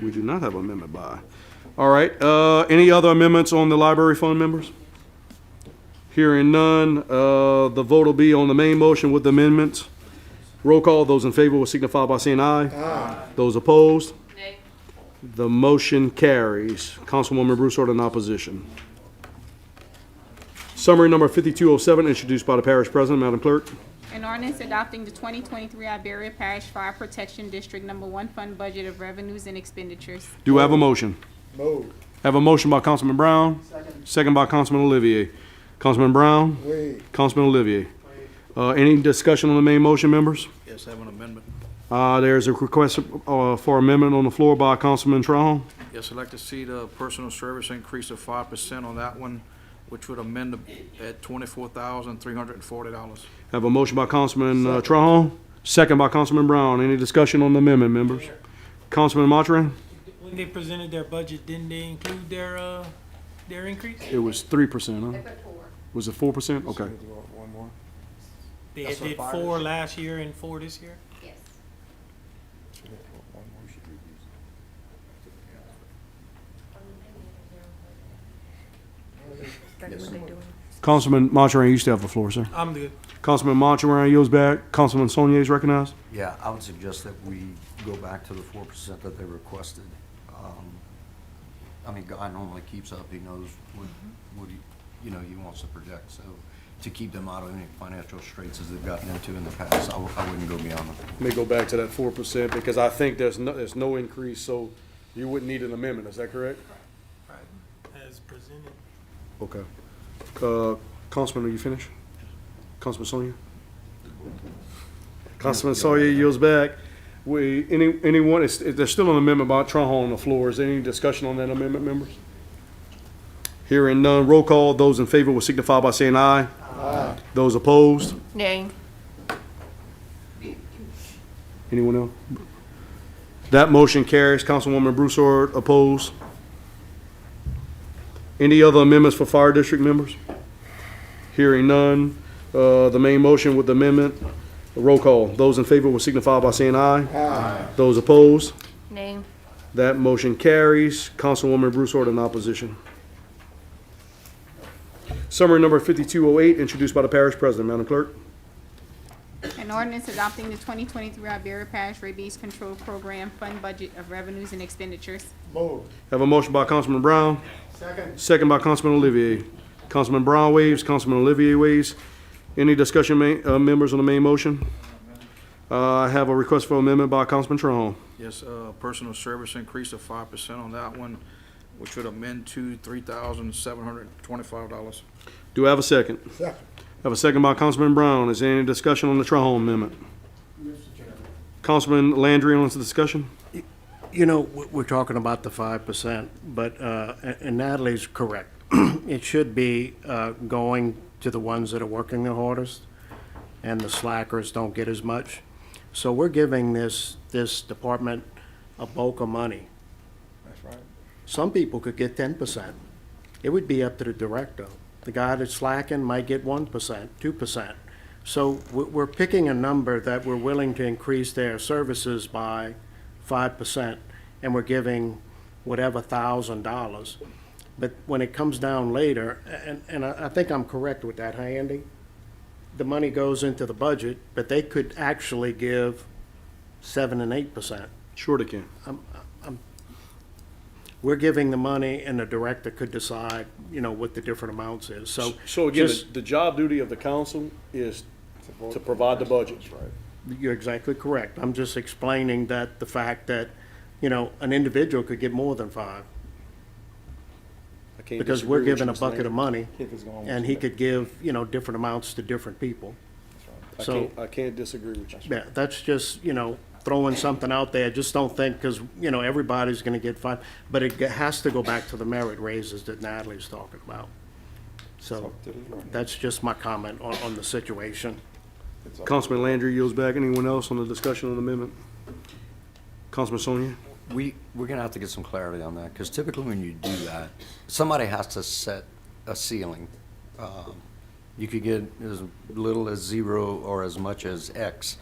we do not have an amendment by. All right, any other amendments on the library fund, members? Hearing none, the vote will be on the main motion with the amendments. Roll call. Those in favor will signify by saying aye. Aye. Those opposed? Nay. The motion carries. Councilwoman Broussard in opposition. Summary number 5207, introduced by the parish president. Madam Clerk. An ordinance adopting the 2023 Iberia Parish Fire Protection District Number 1 Fund Budget of Revenues and Expenditures. Do I have a motion? Have a motion by Councilman Brown. Second by Councilman Olivier. Councilman Brown. Councilman Olivier. Any discussion on the main motion, members? Yes, have an amendment. There's a request for amendment on the floor by Councilman Trahan. Yes, I'd like to see the personal service increase of 5% on that one, which would amend at $24,340. Have a motion by Councilman Trahan. Second by Councilman Brown. Any discussion on the amendment, members? Councilman Mathurin? When they presented their budget, didn't they include their increase? It was 3%, huh? They put 4. Was it 4%? Okay. They did 4 last year and 4 this year? Yes. Councilman Mathurin, you still have the floor, sir. I'm good. Councilman Mathurin yields back. Councilman Saunier is recognized. Yeah, I would suggest that we go back to the 4% that they requested. I mean, Guy normally keeps up, he knows what he wants to project, so to keep them out of any financial straits as they've gotten into in the past, I wouldn't go beyond them. Let me go back to that 4% because I think there's no increase, so you wouldn't need an amendment. Is that correct? Right. As presented. Okay. Councilman, are you finished? Councilman Saunier? Councilman Saunier yields back. Anyone, there's still an amendment by Trahan on the floor. Is there any discussion on that amendment, members? Hearing none, roll call. Those in favor will signify by saying aye. Aye. Those opposed? Nay. Anyone else? That motion carries. Councilwoman Broussard opposed. Any other amendments for fire district members? Hearing none, the main motion with the amendment, roll call. Those in favor will signify by saying aye. Aye. Those opposed? Nay. That motion carries. Councilwoman Broussard in opposition. Summary number 5208, introduced by the parish president. Madam Clerk. An ordinance adopting the 2023 Iberia Parish Rabies Control Program Fund Budget of Revenues and Expenditures. Have a motion by Councilman Brown. Second by Councilman Olivier. Councilman Brown waives, Councilman Olivier waives. Any discussion, members on the main motion? I have a request for amendment by Councilman Trahan. Yes, personal service increase of 5% on that one, which would amend to $3,725. Do I have a second? Second. Have a second by Councilman Brown. Is there any discussion on the Trahan amendment? Councilman Landry on the discussion? You know, we're talking about the 5%, but, and Natalie's correct. It should be going to the ones that are working the hardest, and the slackers don't get as much. So we're giving this department a bulk of money. That's right. Some people could get 10%. It would be up to the director. The guy that's slacking might get 1%, 2%. So we're picking a number that we're willing to increase their services by 5%, and we're giving whatever $1,000. But when it comes down later, and I think I'm correct with that, huh, Andy? The money goes into the budget, but they could actually give 7 and 8%. Sure they can. We're giving the money, and the director could decide, what the different amounts is. So again, just- the job duty of the council is to provide the budget. You're exactly correct. I'm just explaining that the fact that, an individual could get more than 5. I can't Because disagree we're with you, giving a Mr. bucket of Landry. money, If it's going and he could give, different amounts to different people. So, I can't disagree with you. yeah, that's just, throwing something out there. Just don't think, because, everybody's gonna get 5, but it has to go back to the merit raises that Natalie's talking about. So, that's just my comment on the situation. Councilman Landry yields back. Anyone else on the discussion on the amendment? Councilman Sonia? We're gonna have to get some clarity on that, because typically when you do that, somebody has to set a ceiling. You could get as little as 0 or as much as X,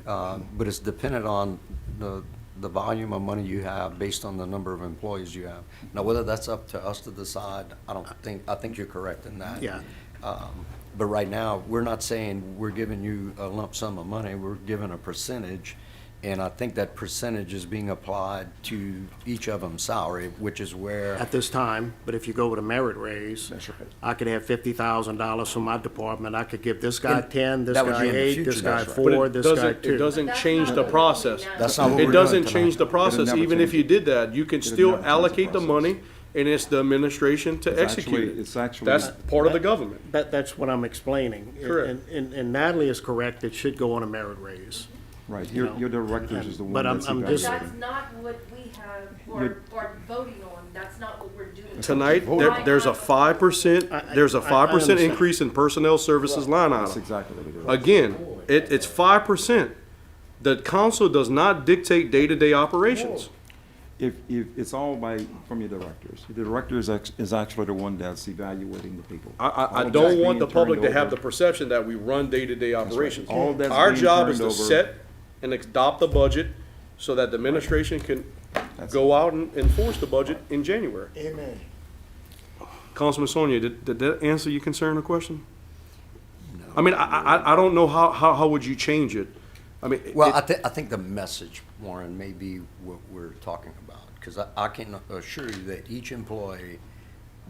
but it's dependent on the volume of money you have based on the number of employees you have. Now, whether that's up to us to decide, I think you're correct in that. Yeah. But right now, we're not saying we're giving you a lump sum of money, we're giving a percentage. And I think that percentage is being applied to each of them's salary, which is where, At this time, but if you go with a merit raise, I could have $50,000 from my department. I could give this guy 10, this that would guy be in the 8, future, this guy that's right. 4, But this guy it 2. doesn't change the process. that's not what It we're doesn't doing change the tonight. process. never Even if change you did that, you can still never change the allocate the process. money, and it's the administration to It's execute actually- it. it's actually- That's part of the government. That's what I'm explaining. Correct. And Natalie is correct. It should go on a merit raise. Right, You your know, directors is the one but I'm- that's I'm just- evaluating. That's not what we have, or voting on, that's not what we're doing. Tonight, there's a 5%, there's a I 5% understand. increase in personnel services line That's item. exactly what it is. Again, it's 5%. The council does not dictate day-to-day operations. If, it's all from your directors. The director is actually the one that's evaluating the people. I All don't that's want the being public to turned have the over. perception that we run day-to-day operations. All that's Our being job is turned to over- set and adopt the budget so that the administration can That's go out and enforce the budget in January. Amen. Councilman Sonia, did that answer your concern or question? I mean, I don't know how would you change it? I mean, Well, I think the message, Warren, may be what we're talking about, because I can assure you that each employee,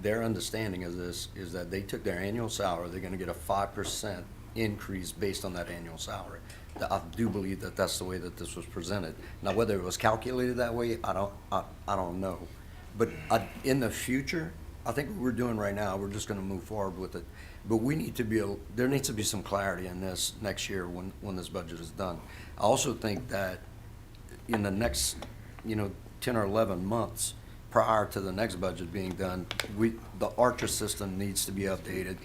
their understanding of this is that they took their annual salary, they're gonna get a 5% increase based on that annual salary. I do believe that that's the way that this was presented. Now, whether it was calculated that way, I don't know. But in the future, I think what we're doing right now, we're just gonna move forward with it. But we need to there needs to be some clarity in this next year when this budget is done. I also think that in the next, 10 or 11 months, prior to the next budget being done, the Archer system needs to be updated,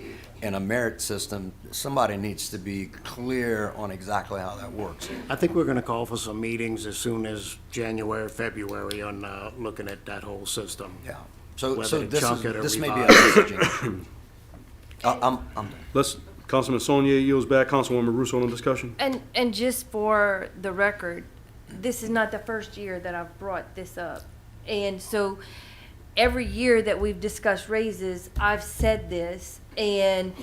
and a merit system, somebody needs to be clear on exactly how that works. I think we're gonna call for some meetings as soon as January, February on, looking at that whole system. Yeah. So Whether to this chunk it or this may be a revise messaging issue. I'm Councilman Sonia yields back. Councilwoman Russo on the discussion. And just for the record, this is not the first year that I've brought this up. And so every year that we've discussed raises, I've said this, and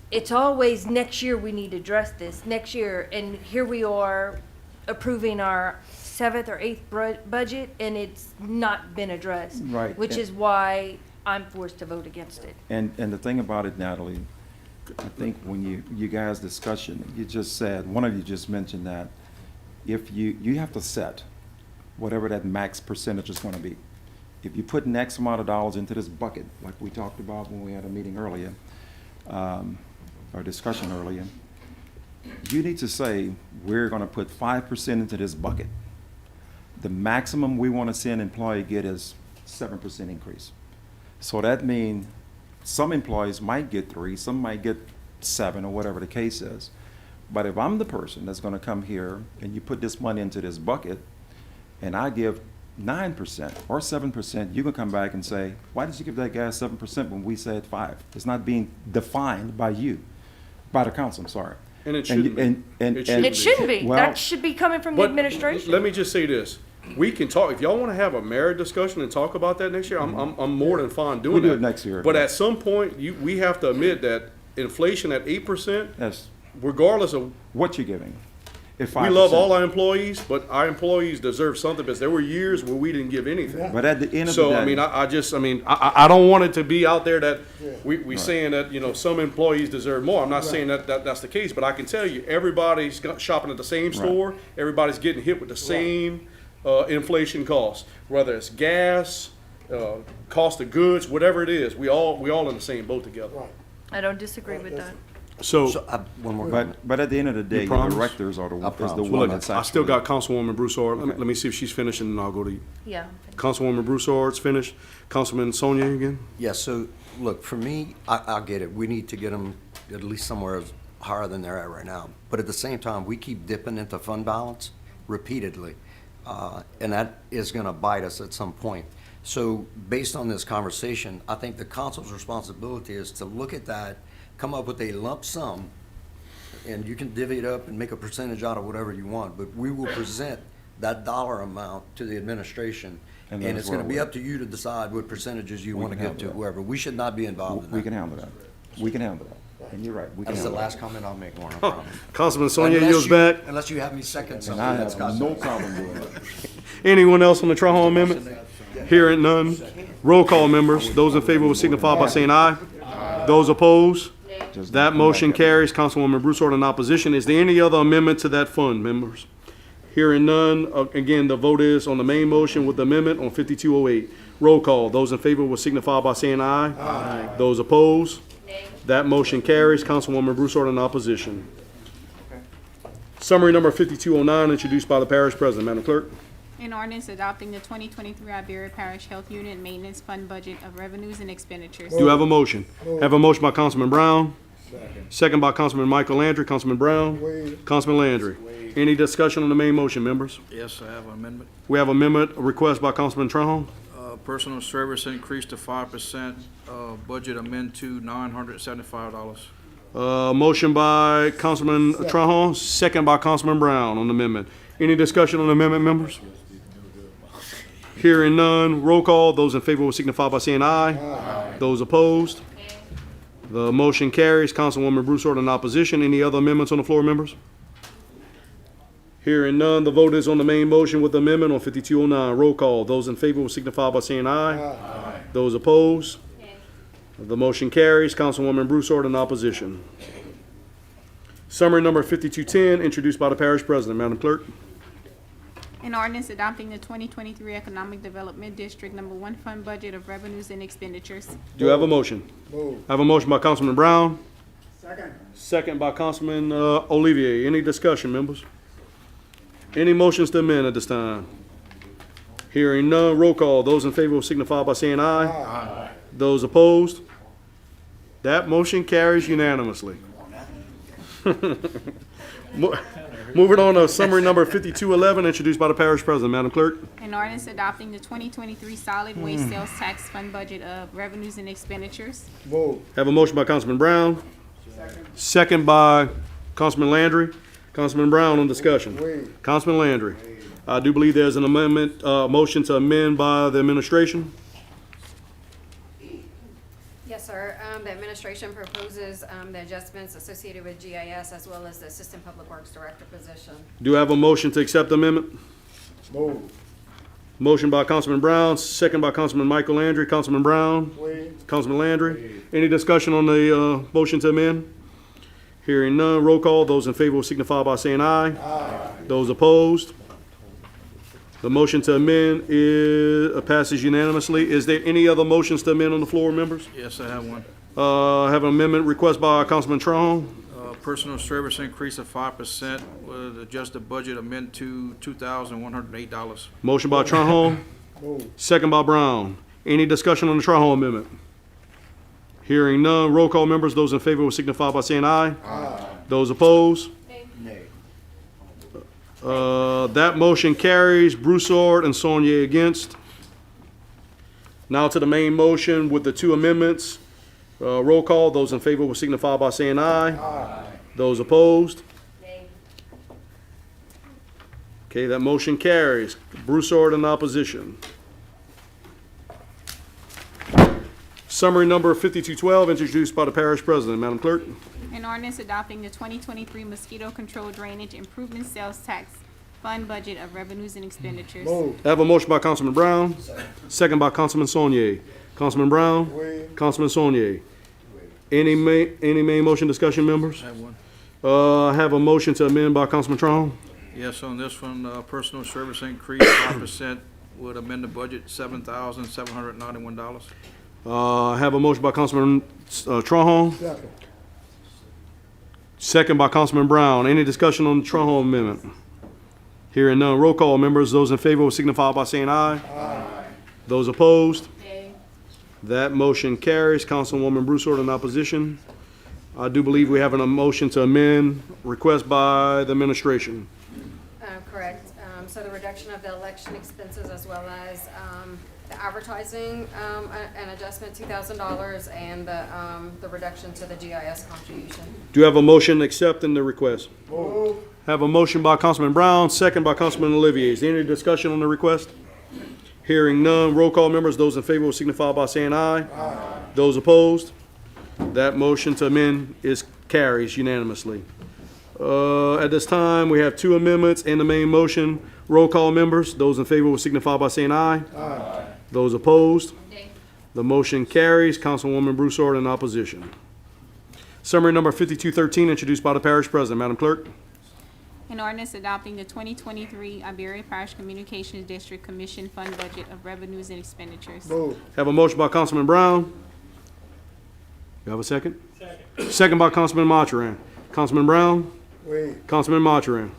it's always next year we need to address this, next year. And here we are approving our 7th or 8th budget, and it's not been addressed. Right. Which is why I'm forced to vote against it. And the thing about it, Natalie, I think when you guys discussion, you just said, one of you just mentioned that if you have to set whatever that max percentage is gonna be. If you put an X amount of dollars into this bucket, like we talked about when we had a meeting earlier, or discussion earlier, you need to say, we're gonna put 5% into this bucket. The maximum we wanna see an employee get is 7% increase. So that means some employees might get 3, some might get 7, or whatever the case is. But if I'm the person that's gonna come here and you put this money into this bucket, and I give 9% or 7%, you can come back and say, why did you give that guy 7% when we said 5? It's not being defined by you, by the council, I'm sorry. And it shouldn't be. It shouldn't It shouldn't be. Well- That should be coming from the But administration. let me just say this. We can talk, if y'all wanna have a merit discussion and talk about that next year, I'm more than fine doing that. We'll do it next year. But at some point, we have to admit that inflation at 8%, That's regardless of, what you're giving. If we love 5%. all our employees, but our employees deserve something, because there were years where we didn't give anything. But at the end of the So, day. I mean, I don't want it to be out there that we saying that, you know, some employees deserve more. I'm not saying that's the case, but I can tell you, everybody's shopping at the same store. Everybody's getting hit with the same, inflation costs, whether it's gas, cost of goods, whatever it is. We all in the same boat together. I don't disagree with that. So, One more comment. But at the end of the day, the promise? directors are the, is the promise. well, one look, that's I still actually. got Councilwoman Broussard. Let me see if she's finished, and then I'll go to you. Yeah. Councilwoman Broussard's finished. Councilman Sonia again? Yeah, so, look, for me, I get it. We need to get them at least somewhere higher than they're at right now. But at the same time, we keep dipping into fund balance repeatedly, and that is gonna bite us at some point. So, based on this conversation, I think the council's responsibility is to look at that, come up with a lump sum, and you can divvy it up and make a percentage out of whatever you want, but we will present that dollar amount to the administration, And and that's it's gonna where be we're- up to you to decide what percentages you We wanna can give to handle that. whoever. We should not be involved in We that. can handle that. We can handle that. And you're right, we can That's the handle that. last comment I'll make, Warren, I promise. Councilman Sonia Unless yields you- back. Unless you have me second And something I that's got. have no problem doing that. Anyone else on the Trahan Amendment? Hearing none. Roll call, members. Those in favor will signify by saying aye. Those opposed? Just That come motion back up. carries. Councilwoman Broussard in opposition. Is there any other amendment to that fund, members? Hearing none. Again, the vote is on the main motion with the amendment on 5208. Roll call. Those in favor will signify by saying aye. Aye. Those opposed? That motion carries. Councilwoman Broussard in opposition. Summary number 5209, introduced by the parish president. Madam Clerk. An ordinance adopting the 2023 Iberia Parish Health Unit Maintenance Fund Budget of Revenues and Expenditures. Do you have a motion? Have a motion by Councilman Brown. Second by Councilman Michael Landry. Councilman Brown. Councilman Landry. Any discussion on the main motion, members? Yes, I have an amendment. We have amendment, a request by Councilman Trahan. Personal service increase to 5%, budget amend to $975. Motion by Councilman Trahan, second by Councilman Brown on the amendment. Any discussion on the amendment, members? Hearing none, roll call. Those in favor will signify by saying aye. Aye. Those opposed? The motion carries. Councilwoman Broussard in opposition. Any other amendments on the floor, members? Hearing none, the vote is on the main motion with the amendment on 5209. Roll call. Those in favor will signify by saying aye. Aye. Those opposed? The motion carries. Councilwoman Broussard in opposition. Summary number 5210, introduced by the parish president. Madam Clerk. An ordinance adopting the 2023 Economic Development District Number 1 Fund Budget of Revenues and Expenditures. Do you have a motion? I have a motion by Councilman Brown. Second by Councilman Olivier. Any discussion, members? Any motions to amend at this time? Hearing none, roll call. Those in favor will signify by saying aye. Aye. Those opposed? That motion carries unanimously. Moving on to summary number 5211, introduced by the parish president. Madam Clerk. An ordinance adopting the 2023 Solid Waste Sales Tax Fund Budget of Revenues and Expenditures. Have a motion by Councilman Brown. Second by Councilman Landry. Councilman Brown on discussion. Councilman Landry. I do believe there's an amendment, motion to amend by the administration. Yes, sir. The administration proposes the adjustments associated with GIS as well as the Assistant Public Works Director position. Do I have a motion to accept the amendment? Motion by Councilman Brown, second by Councilman Michael Landry. Councilman Brown. Councilman Landry. Any discussion on the motion to amend? Hearing none, roll call. Those in favor will signify by saying aye. Aye. Those opposed? The motion to amend passes unanimously. Is there any other motions to amend on the floor, members? Yes, I have one. I have an amendment request by Councilman Trahan. Personal service increase of 5%, with adjusted budget amend to $2,108. Motion by Trahan, second by Brown. Any discussion on the Trahan amendment? Hearing none, roll call, members. Those in favor will signify by saying aye. Aye. Those opposed? That motion carries. Broussard and Saunier against. Now to the main motion with the two amendments. Roll call. Those in favor will signify by saying aye. Aye. Those opposed? Okay, that motion carries. Broussard in opposition. Summary number 5212, introduced by the parish president. Madam Clerk. An ordinance adopting the 2023 mosquito control drainage improvement sales tax fund budget of revenues and expenditures. I have a motion by Councilman Brown, second by Councilman Saunier. Councilman Brown, Councilman Saunier. Any main motion discussion, members? I have one. I have a motion to amend by Councilman Trahan. Yes, on this one, personal service increase 5% would amend the budget $7,791. I have a motion by Councilman Trahan, second by Councilman Brown. Any discussion on the Trahan amendment? Hearing none, roll call, members. Those in favor will signify by saying aye. Aye. Those opposed? That motion carries. Councilwoman Broussard in opposition. I do believe we have a motion to amend, request by the administration. Correct. So the reduction of the election expenses as well as the advertising, an adjustment $2,000, and the reduction to the GIS contribution. Do you have a motion accepting the request? Have a motion by Councilman Brown, second by Councilman Olivier. Is there any discussion on the request? Hearing none, roll call, members. Those in favor will signify by saying aye. Aye. Those opposed? That motion to amend carries unanimously. At this time, we have two amendments in the main motion. Roll call, members. Those in favor will signify by saying aye. Aye. Those opposed? The motion carries. Councilwoman Broussard in opposition. Summary number 5213, introduced by the parish president. Madam Clerk. An ordinance adopting the 2023 Iberia Parish Communications District Commission Fund budget of revenues and expenditures. Have a motion by Councilman Brown. You have a second? Second by Councilman Mathurin. Councilman Brown? Councilman Mathurin.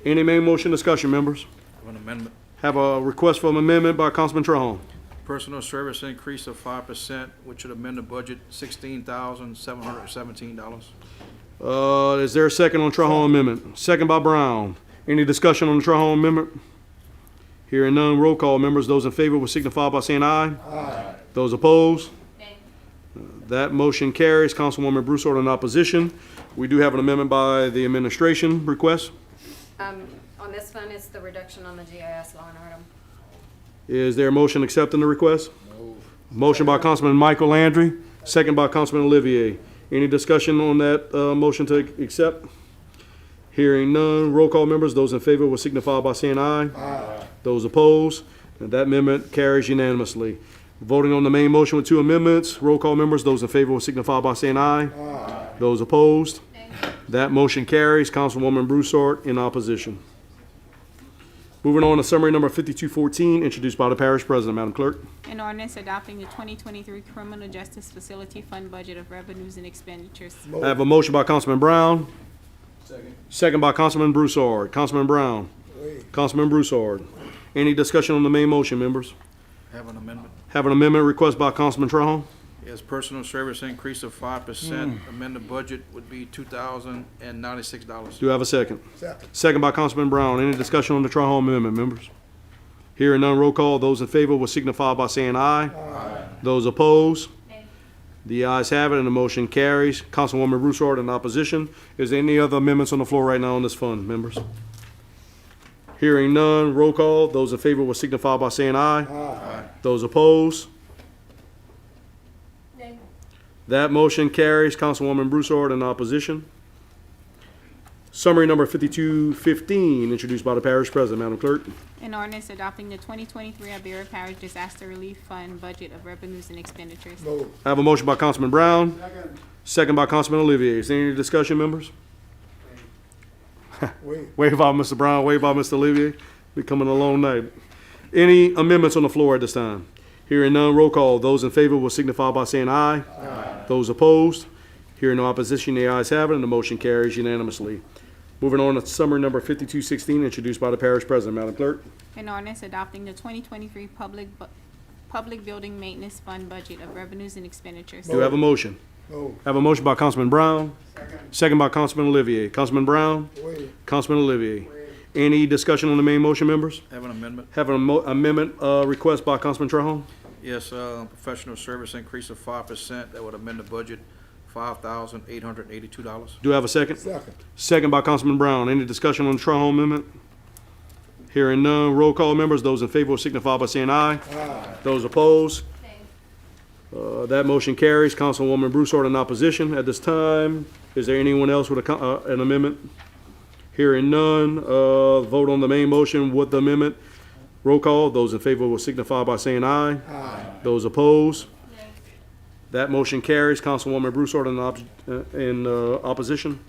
Any main motion discussion, members? An amendment. Have a request for an amendment by Councilman Trahan. Personal service increase of 5%, which would amend the budget $16,717. Is there a second on Trahan amendment? Second by Brown. Any discussion on the Trahan amendment? Hearing none, roll call, members. Those in favor will signify by saying aye. Aye. Those opposed? That motion carries. Councilwoman Broussard in opposition. We do have an amendment by the administration request. On this fund, it's the reduction on the GIS line item. Is there a motion accepting the request? Motion by Councilman Michael Landry, second by Councilman Olivier. Any discussion on that motion to accept? Hearing none, roll call, members. Those in favor will signify by saying aye. Aye. Those opposed? And that amendment carries unanimously. Voting on the main motion with two amendments, roll call, members. Those in favor will signify by saying aye. Aye. Those opposed? That motion carries. Councilwoman Broussard in opposition. Moving on to summary number 5214, introduced by the parish president. Madam Clerk. An ordinance adopting the 2023 Criminal Justice Facility Fund budget of revenues and expenditures. I have a motion by Councilman Brown. Second by Councilman Broussard. Councilman Brown. Councilman Broussard. Any discussion on the main motion, members? Have an amendment. Have an amendment request by Councilman Trahan. Yes, personal service increase of 5%, amend the budget would be $2,096. Do you have a second? Second by Councilman Brown. Any discussion on the Trahan amendment, members? Hearing none, roll call. Those in favor will signify by saying aye. Aye. Those opposed? The ayes have it, and the motion carries. Councilwoman Broussard in opposition. Is there any other amendments on the floor right now on this fund, members? Hearing none, roll call. Those in favor will signify by saying aye. Aye. Those opposed? That motion carries. Councilwoman Broussard in opposition. Summary number 5215, introduced by the parish president. Madam Clerk. An ordinance adopting the 2023 Iberia Parish Disaster Relief Fund budget of revenues and expenditures. I have a motion by Councilman Brown. Second by Councilman Olivier. Is there any discussion, members? Wave by Mr. Brown, wave by Mr. Olivier. We coming a long night. Any amendments on the floor at this time? Hearing none, roll call. Those in favor will signify by saying aye. Aye. Those opposed? Hearing no opposition, the ayes have it, and the motion carries unanimously. Moving on to summary number 5216, introduced by the parish president. Madam Clerk. An ordinance adopting the 2023 Public Building Maintenance Fund budget of revenues and expenditures. Do we have a motion? Have a motion by Councilman Brown. Second by Councilman Olivier. Councilman Brown. Councilman Olivier. Any discussion on the main motion, members? Have an amendment? Have an amendment request by Councilman Trahone. Yes, professional service increase of 5%, that would amend the budget, $5,882. Do I have a second? Second. Second by Councilman Brown. Any discussion on the Trahone amendment? Hearing none, roll call, members. Those in favor will signify by saying aye. Aye. Those opposed? That motion carries. Councilwoman Broussard in opposition. At this time, is there anyone else with an amendment? Hearing none, vote on the main motion with the amendment. Roll call. Those in favor will signify by saying aye. Aye. Those opposed? That motion carries. Councilwoman Broussard in opposition.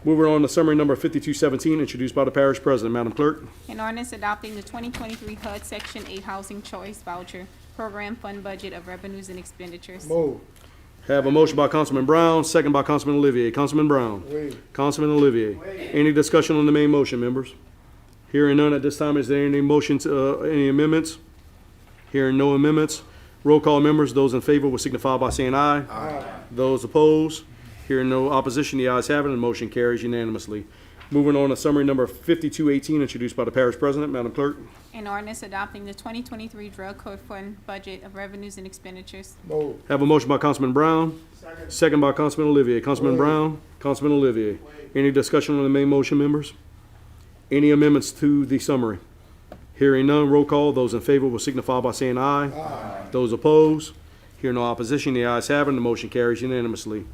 Moving on to summary number 5217, introduced by the parish president. Madam Clerk. An ordinance adopting the 2023 HUD Section 8 Housing Choice Voucher Program Fund Budget of Revenues and Expenditures. Move. Have a motion by Councilman Brown, second by Councilman Olivier. Councilman Brown. Wait. Councilman Olivier. Any discussion on the main motion, members? Hearing none at this time, is there any motion to, any amendments? Hearing no amendments. Roll call, members. Those in favor will signify by saying aye. Aye. Those opposed? Hearing no opposition, the ayes have it, and the motion carries unanimously. Moving on to summary number 5218, introduced by the parish president. Madam Clerk. An ordinance adopting the 2023 Drug Court Fund Budget of Revenues and Expenditures. Move. Have a motion by Councilman Brown, second by Councilman Olivier. Councilman Brown, Councilman Olivier. Any discussion on the main motion, members? Any amendments to the summary? Hearing none, roll call. Those in favor will signify by saying aye. Aye. Those opposed? Hear no opposition, the ayes have it, and the motion carries unanimously.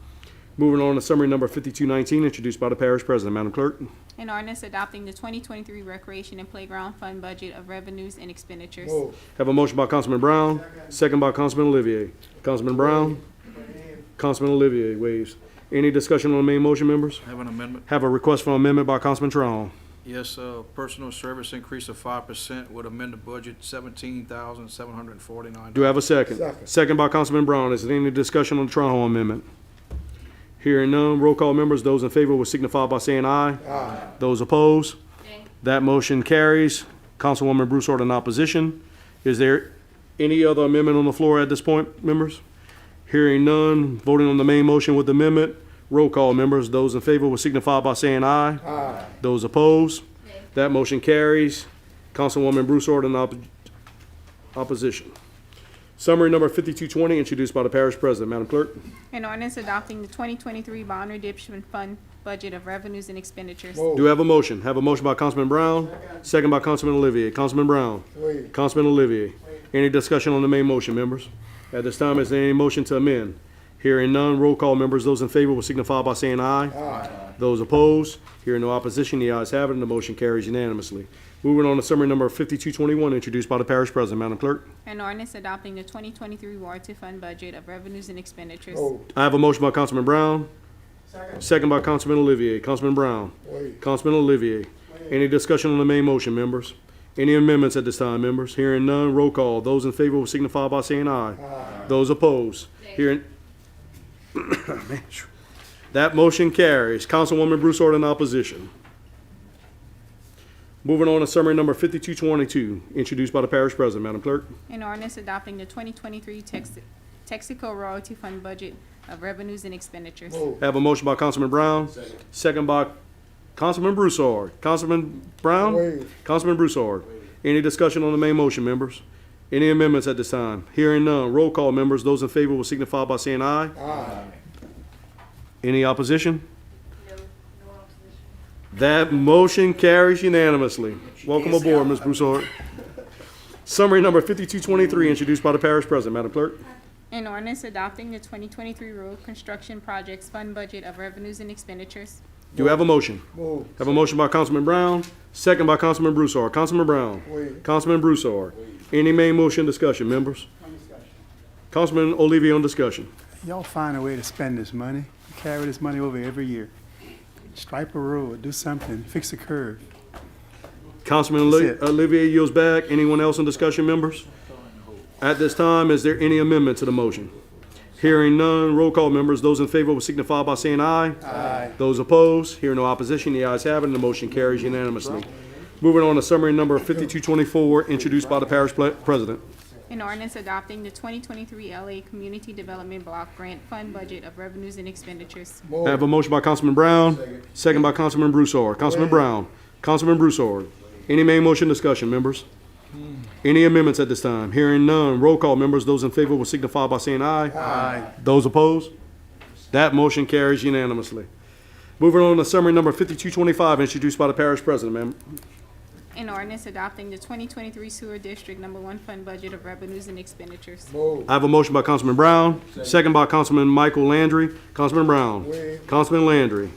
Moving on to summary number 5219, introduced by the parish president. Madam Clerk. An ordinance adopting the 2023 Recreation and Playground Fund Budget of Revenues and Expenditures. Move. Have a motion by Councilman Brown, second by Councilman Olivier. Councilman Brown, Councilman Olivier waives. Any discussion on the main motion, members? Have an amendment? Have a request for amendment by Councilman Trahone. Yes, personal service increase of 5% would amend the budget, $17,749. Do I have a second? Second. Second by Councilman Brown. Is there any discussion on the Trahone amendment? Hearing none, roll call, members. Those in favor will signify by saying aye. Aye. Those opposed? That motion carries. Councilwoman Broussard in opposition. Is there any other amendment on the floor at this point, members? Hearing none, voting on the main motion with the amendment. Roll call, members. Those in favor will signify by saying aye. Aye. Those opposed? That motion carries. Councilwoman Broussard in opposition. Summary number 5220, introduced by the parish president. Madam Clerk. An ordinance adopting the 2023 Bond Redemption Fund Budget of Revenues and Expenditures. Move. Do we have a motion? Have a motion by Councilman Brown, second by Councilman Olivier. Councilman Brown, Wait. Councilman Olivier. Any discussion on the main motion, members? At this time, is there any motion to amend? Hearing none, roll call, members. Those in favor will signify by saying aye. Aye. Those opposed? Hearing no opposition, the ayes have it, and the motion carries unanimously. Moving on to summary number 5221, introduced by the parish president. Madam Clerk. An ordinance adopting the 2023 Warranty Fund Budget of Revenues and Expenditures. Move. I have a motion by Councilman Brown, second by Councilman Olivier. Councilman Brown, Wait. Councilman Olivier. Any discussion on the main motion, members? Any amendments at this time, members? Hearing none, roll call. Those in favor will signify by saying aye. Aye. Those opposed? Hearing. That motion carries. Councilwoman Broussard in opposition. Moving on to summary number 5222, introduced by the parish president. Madam Clerk. An ordinance adopting the 2023 Texaco Royalty Fund Budget of Revenues and Expenditures. Move. Have a motion by Councilman Brown, second by Councilman Broussard. Councilman Brown, Wait. Councilman Broussard. Any discussion on the main motion, members? Any amendments at this time? Hearing none, roll call, members. Those in favor will signify by saying aye. Aye. Any opposition? That motion carries unanimously. Welcome aboard, Ms. Broussard. Summary number 5223, introduced by the parish president. Madam Clerk. An ordinance adopting the 2023 Road Construction Projects Fund Budget of Revenues and Expenditures. Do we have a motion? Move. Have a motion by Councilman Brown, second by Councilman Broussard. Councilman Brown, Wait. Councilman Broussard. Any main motion discussion, members? Councilman Olivier on discussion. Y'all find a way to spend this money. Carry this money over every year. Stripe a road, do something, fix a curve. Councilman That's it. Olivier yields back. Anyone else on discussion, members? At this time, is there any amendment to the motion? Hearing none, roll call, members. Those in favor will signify by saying aye. Aye. Those opposed, hearing no opposition, the ayes have it, and the motion carries unanimously. Moving on to summary number 5224, introduced by the parish president. An ordinance adopting the 2023 LA Community Development Block Grant Fund Budget of Revenues and Expenditures. I have a motion by Councilman Brown, second by Councilman Broussard. Councilman Brown, Councilman Broussard. Any main motion discussion, members? Any amendments at this time? Hearing none. Roll call, members. Those in favor will signify by saying aye. Aye. Those opposed? That motion carries unanimously. Moving on to summary number 5225, introduced by the parish president, ma'am. An ordinance adopting the 2023 Sewer District Number 1 Fund Budget of Revenues and Expenditures. I have a motion by Councilman Brown, second by Councilman Michael Landry. Councilman Brown. Councilman Landry.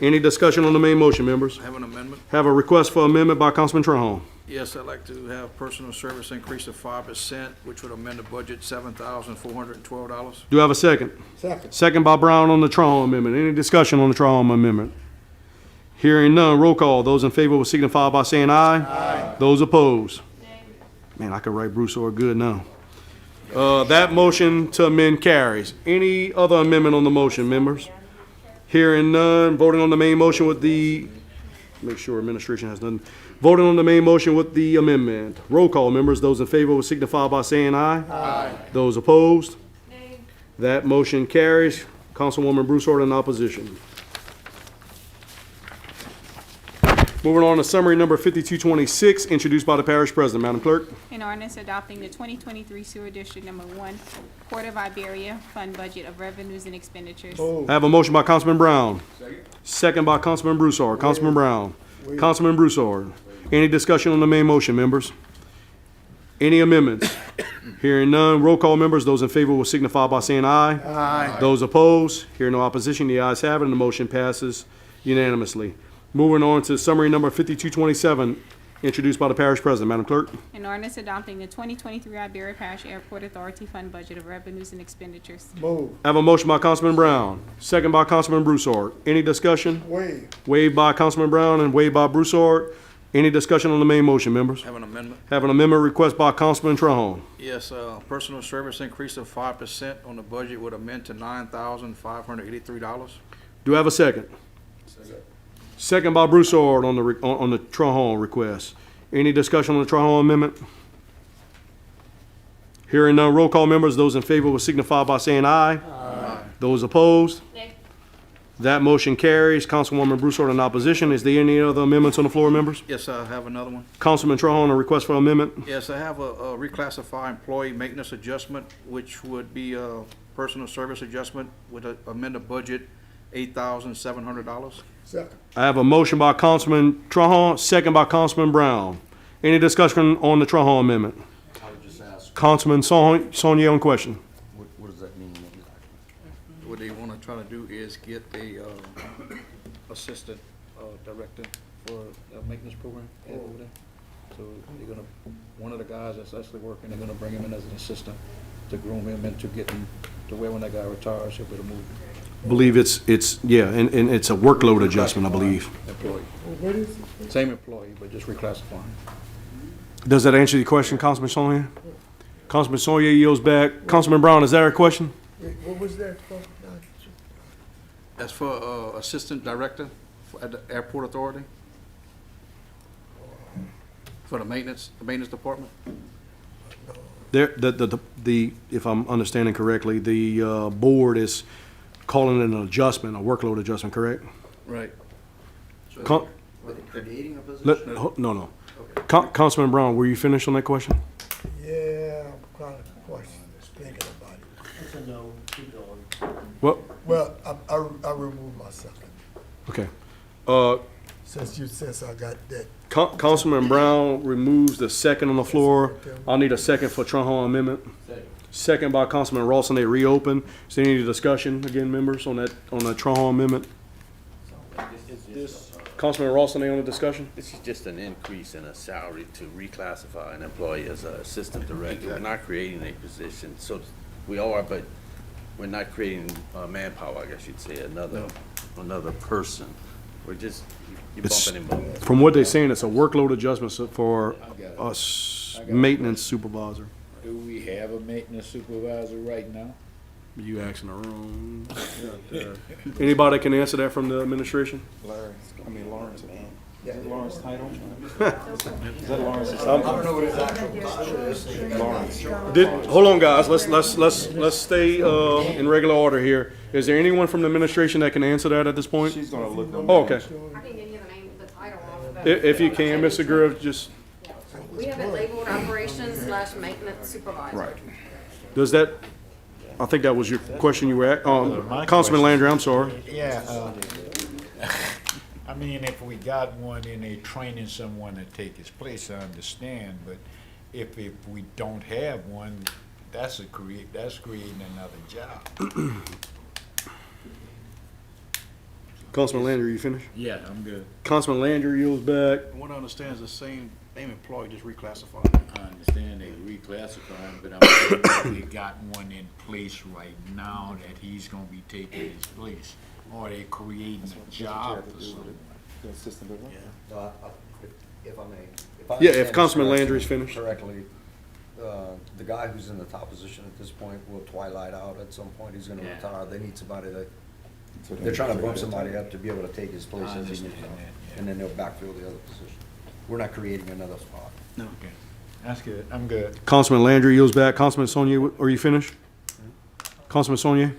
Any discussion on the main motion, members? I have an amendment. Have a request for amendment by Councilman Trahone. Yes, I'd like to have personal service increase to 5%, which would amend the budget $7,412. Do I have a second? Second. Second by Brown on the Trahone amendment. Any discussion on the Trahone amendment? Hearing none, roll call. Those in favor will signify by saying aye. Aye. Those opposed? Man, I could write Broussard good now. That motion to amend carries. Any other amendment on the motion, members? Hearing none, voting on the main motion with the, make sure administration has none. Voting on the main motion with the amendment. Roll call, members. Those in favor will signify by saying aye. Aye. Those opposed? Nay. That motion carries. Councilwoman Broussard in opposition. Moving on to summary number 5226, introduced by the parish president. Madam Clerk. An ordinance adopting the 2023 Sewer District Number 1 Port of Iberia Fund Budget of Revenues and Expenditures. I have a motion by Councilman Brown. Second by Councilman Broussard. Councilman Brown. Councilman Broussard. Any discussion on the main motion, members? Any amendments? Hearing none, roll call, members. Those in favor will signify by saying aye. Aye. Those opposed? Hearing no opposition, the ayes have it, and the motion passes unanimously. Moving on to summary number 5227, introduced by the parish president. Madam Clerk. An ordinance adopting the 2023 Iberia Parish Airport Authority Fund Budget of Revenues and Expenditures. Move. I have a motion by Councilman Brown, second by Councilman Broussard. Any discussion? Waive. Waived by Councilman Brown and waived by Broussard. Any discussion on the main motion, members? Have an amendment. Have an amendment request by Councilman Trahone. Yes, personal service increase of 5% on the budget would amend to $9,583. Do I have a second? Second by Broussard on the Trahone request. Any discussion on the Trahone amendment? Hearing none, roll call, members. Those in favor will signify by saying aye. Aye. Those opposed? Nay. That motion carries. Councilwoman Broussard in opposition. Is there any other amendments on the floor, members? Yes, I have another one. Councilman Trahone, a request for amendment. Yes, I have a reclassify employee maintenance adjustment, which would be a personal service adjustment with amend the budget $8,700. Second. I have a motion by Councilman Trahone, second by Councilman Brown. Any discussion on the Trahone amendment? I would just ask, Councilman Saunier on question. what does that mean exactly? What they want to try to do is get a assistant director for the maintenance program over there. So they're gonna, one of the guys that's actually working, they're gonna bring him in as an assistant to groom him and to get him to where when that guy retires, he'll be able to move. Believe it's yeah, and it's a workload adjustment, I believe. Employee. What is it? Same employee, but just reclassifying. Does that answer your question, Councilman Saunier? Councilman Saunier yields back. Councilman Brown, is that a question? Wait, what was that for? That's for assistant director at the airport authority. For the maintenance department. There, the if I'm understanding correctly, the board is calling it an adjustment, a workload adjustment, correct? Right. Con- Are they creating a position? No. Councilman Brown, were you finished on that question? Yeah, I'm kind of thinking about it. That's a no, keep going. What? Well, I removed my second, Okay. since I got that. Councilman Brown removes the second on the floor. I'll need a second for Trahone amendment. Second by Councilman Rawson, they reopen. Is there any discussion again, members, on that Trahone amendment? Councilman Rawson, on the discussion? This is just an increase in a salary to reclassify an employee as an assistant director. We're not creating a position, so we are, but we're not creating manpower, I guess you'd say, another person. We're just, you're bumping him up. From what they're saying, it's a workload adjustment for us maintenance supervisor. Do we have a maintenance supervisor right now? You asking the wrong. Anybody can answer that from the administration? Lawrence, man. Is that Lawrence title? I don't know what his actual position is. Hold on, guys. Let's stay in regular order here. Is there anyone from the administration that can answer that at this point? She's gonna look. Oh, okay. I can give you the name, the title off of that. If you can, Mr. Griff, just, We have it labeled operations / maintenance supervisor. right. Does that, I think that was your question you were at, My Councilman question- Landry, I'm sorry. Yeah, I mean, if we got one and they training someone to take his place, I understand, but if we don't have one, that's creating another job. Councilman Landry, you finished? Yeah, I'm good. Councilman Landry yields back. From what I understand is the same employee, just reclassified. I understand they reclassifying, but I'm saying if they got one in place right now that he's gonna be taking his place, or they creating a job for someone. No, if I may. I Yeah, if understand this Councilman correctly- Landry's finished. Correctly, the guy who's in the top position at this point will twilight out at some point, he's gonna retire, they need somebody to, they're trying to bump somebody up to be able to take his place I as he moves understand on. that, yeah. And then they'll backfill the other position. We're not creating another spot. Okay, that's good, I'm good. Councilman Landry yields back. Councilman Sonia, are you finished? Councilman Sonia?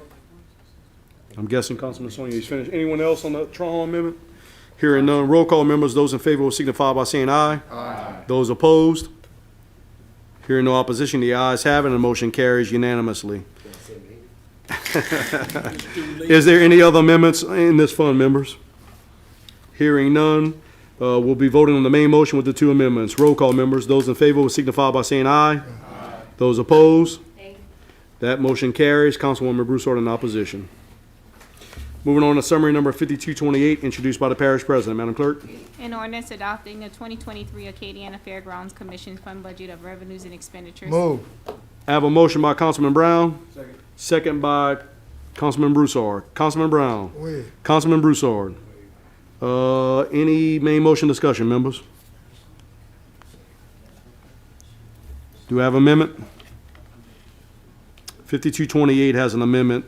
I'm guessing Councilman Sonia is finished. Anyone else on the Trahan amendment? Hearing none, roll call members, those in favor will signify by saying aye. Aye. Those opposed? Hearing no opposition, the ayes have it, and the motion carries unanimously. Is there any other amendments in this fund, members? Hearing none, we'll be voting on the main motion with the two amendments. Roll call members, those in favor will signify by saying aye. Aye. Those opposed? That motion carries. Councilwoman Broussard in opposition. Moving on to summary number 5228, introduced by the parish president. Madam Clerk? An ordinance adopting the 2023 Acadiana Fairgrounds Commission Fund Budget of Revenues and Expenditures. Move. I have a motion by Councilman Brown. Second by Councilman Broussard. Councilman Brown. Wait. Councilman Broussard. Any main motion discussion, members? Do I have amendment? 5228 has an amendment,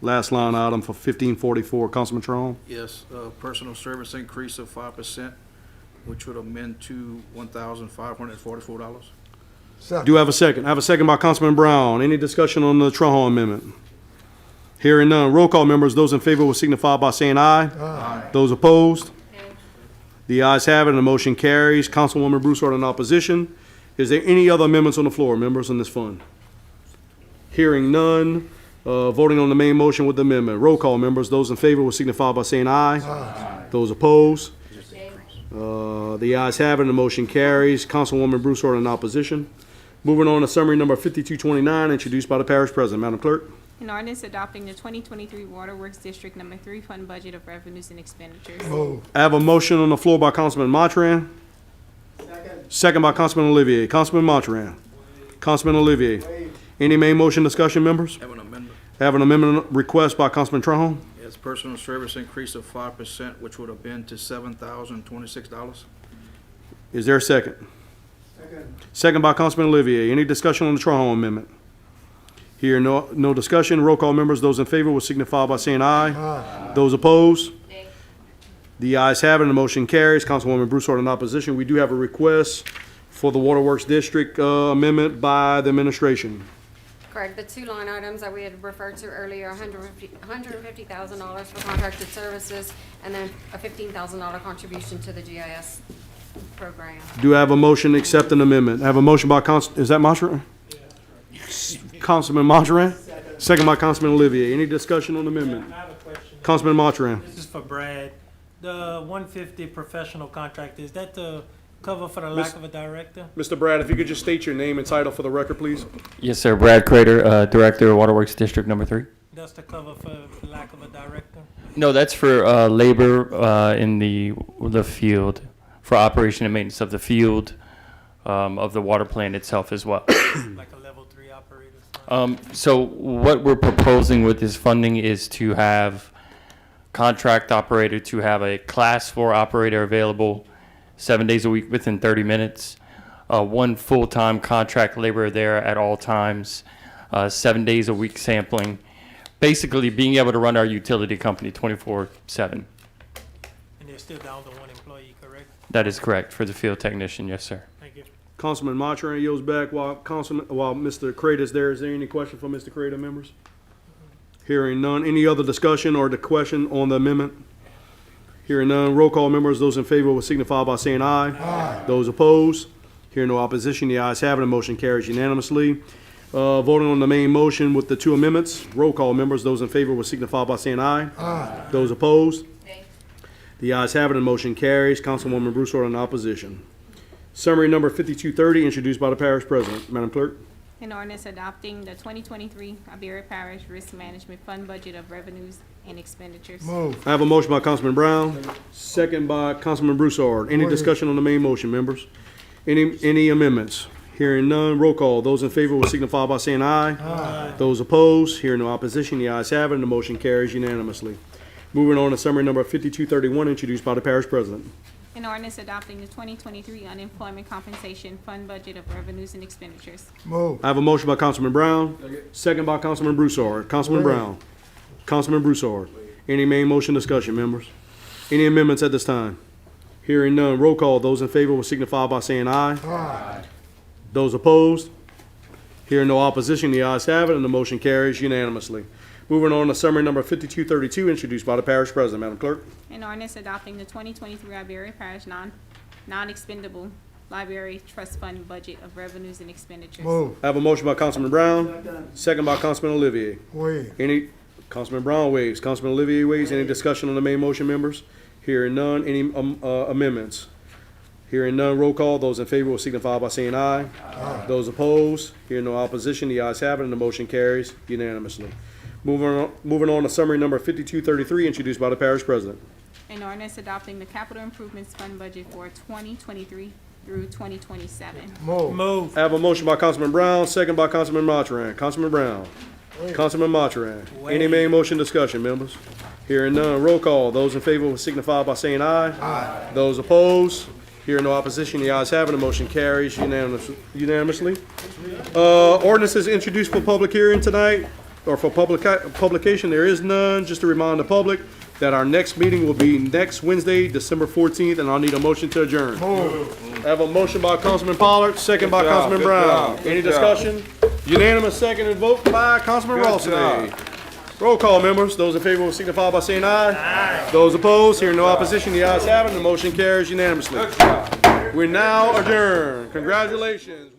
last line item for 1544. Councilman Trahan? Yes, personal service increase of 5%, which would amend to $1,544. Do I have a second? I have a second by Councilman Brown. Any discussion on the Trahan amendment? Hearing none. Roll call members. Those in favor will signify by saying aye. Aye. Those opposed? The ayes have it and the motion carries. Councilwoman Broussard in opposition. Is there any other amendments on the floor, members, on this fund? Hearing none. Voting on the main motion with the amendment. Roll call members. Those in favor will signify by saying aye. Aye. Those opposed? The ayes have it and the motion carries. Councilwoman Broussard in opposition. Moving on to summary number 5229, introduced by the parish president. Madam Clerk? An ordinance adopting the 2023 Waterworks District Number 3 Fund Budget of Revenues and Expenditures. Move. I have a motion on the floor by Councilman Montran. Second by Councilman Olivier. Councilman Montran. Councilman Olivier. Any main motion discussion, members? Have an amendment. I have an amendment request by Councilman Trahan. Yes, personal service increase of 5%, which would have been to $7,026. Is there a second? Second by Councilman Olivier. Any discussion on the Trahan amendment? Here, no discussion. Roll call members. Those in favor will signify by saying aye. Aye. Those opposed? The ayes have it and the motion carries. Councilwoman Broussard in opposition. We do have a request for the Waterworks District amendment by the administration. Correct, the two line items that we had referred to earlier, $150,000 for contracted services, and then a $15,000 contribution to the GIS program. Do I have a motion to accept an amendment? I have a motion by is that Montran? Councilman Montran? Second by Councilman Olivier. Any discussion on the amendment? I have a question. Councilman Montran. This is for Brad. The 150 professional contract, is that the cover for the lack of a director? Mr. Brad, if you could just state your name and title for the record, please. Yes, sir. Brad Crater, Director of Waterworks District Number 3. That's the cover for the lack of a director? No, that's for labor in the field, for operation and maintenance of the field of the water plant itself as well. Like a level 3 operator? So what we're proposing with this funding is to have contract operator to have a class 4 operator available 7 days a week within 30 minutes, one full-time contract laborer there at all times, 7 days a week sampling, basically being able to run our utility company 24/7. And they're still down to one employee, correct? That is correct for the field technician, yes, sir. Thank you. Councilman Montran yields back while Mr. Crater is there. Is there any question for Mr. Crater, members? Hearing none. Any other discussion or the question on the amendment? Hearing none, roll call, members. Those in favor will signify by saying aye. Aye. Those opposed? Hearing no opposition, the ayes have it, the motion carries unanimously. Voting on the main motion with the two amendments, roll call, members. Those in favor will signify by saying aye. Aye. Those opposed? The ayes have it, the motion carries. Councilwoman Broussard in opposition. Summary number 5230, introduced by the parish president. Madam Clerk. An ordinance adopting the 2023 Iberia Parish Risk Management Fund budget of revenues and expenditures. Move. I have a motion by Councilman Brown, second by Councilman Broussard. Any discussion on the main motion, members? Any amendments? Hearing none, roll call. Those in favor will signify by saying aye. Aye. Those opposed, hearing no opposition, the ayes have it, and the motion carries unanimously. Moving on to summary number 5231, introduced by the parish president. An ordinance adopting the 2023 Unemployment Compensation Fund budget of revenues and expenditures. Move. I have a motion by Councilman Brown, second by Councilman Broussard. Councilman Brown. Councilman Broussard. Any main motion discussion, members? Any amendments at this time? Hearing none, roll call. Those in favor will signify by saying aye. Aye. Those opposed? Hearing no opposition, the ayes have it, and the motion carries unanimously. Moving on to summary number 5232, introduced by the parish president. Madam Clerk. An ordinance adopting the 2023 Iberia Parish non-expendable library trust fund budget of revenues and expenditures. Move. I have a motion by Councilman Brown, second by Councilman Olivier. Wait. Any, Councilman Brown waives, Councilman Olivier waives. Any discussion on the main motion, members? Hearing none, any amendments? Hearing none, roll call. Those in favor will signify by saying aye. Aye. Those opposed? Hearing no opposition, the ayes have it, and the motion carries unanimously. Moving on to summary number 5233, introduced by the parish president. An ordinance adopting the capital improvements fund budget for 2023 through 2027. Move. Move. I have a motion by Councilman Brown, second by Councilman Mathurin. Councilman Brown. Councilman Mathurin. Any main motion discussion, members? Hearing none, roll call. Those in favor will signify by saying aye. Aye. Those opposed? Hearing no opposition, the ayes have it, the motion carries unanimously. Ordinances introduced for public hearing tonight, or for publication, there is none. Just to remind the public that our next meeting will be next Wednesday, December 14th, and I'll need a motion to adjourn. Move. I have a motion by Councilman Pollard, second by Councilman Brown. Any discussion? Unanimous second and vote by Councilman Ralston. Roll call, members. Those in favor will signify by saying aye. Aye. Those opposed, hearing no opposition, the ayes have it, and the motion carries unanimously. We're now adjourned. Congratulations.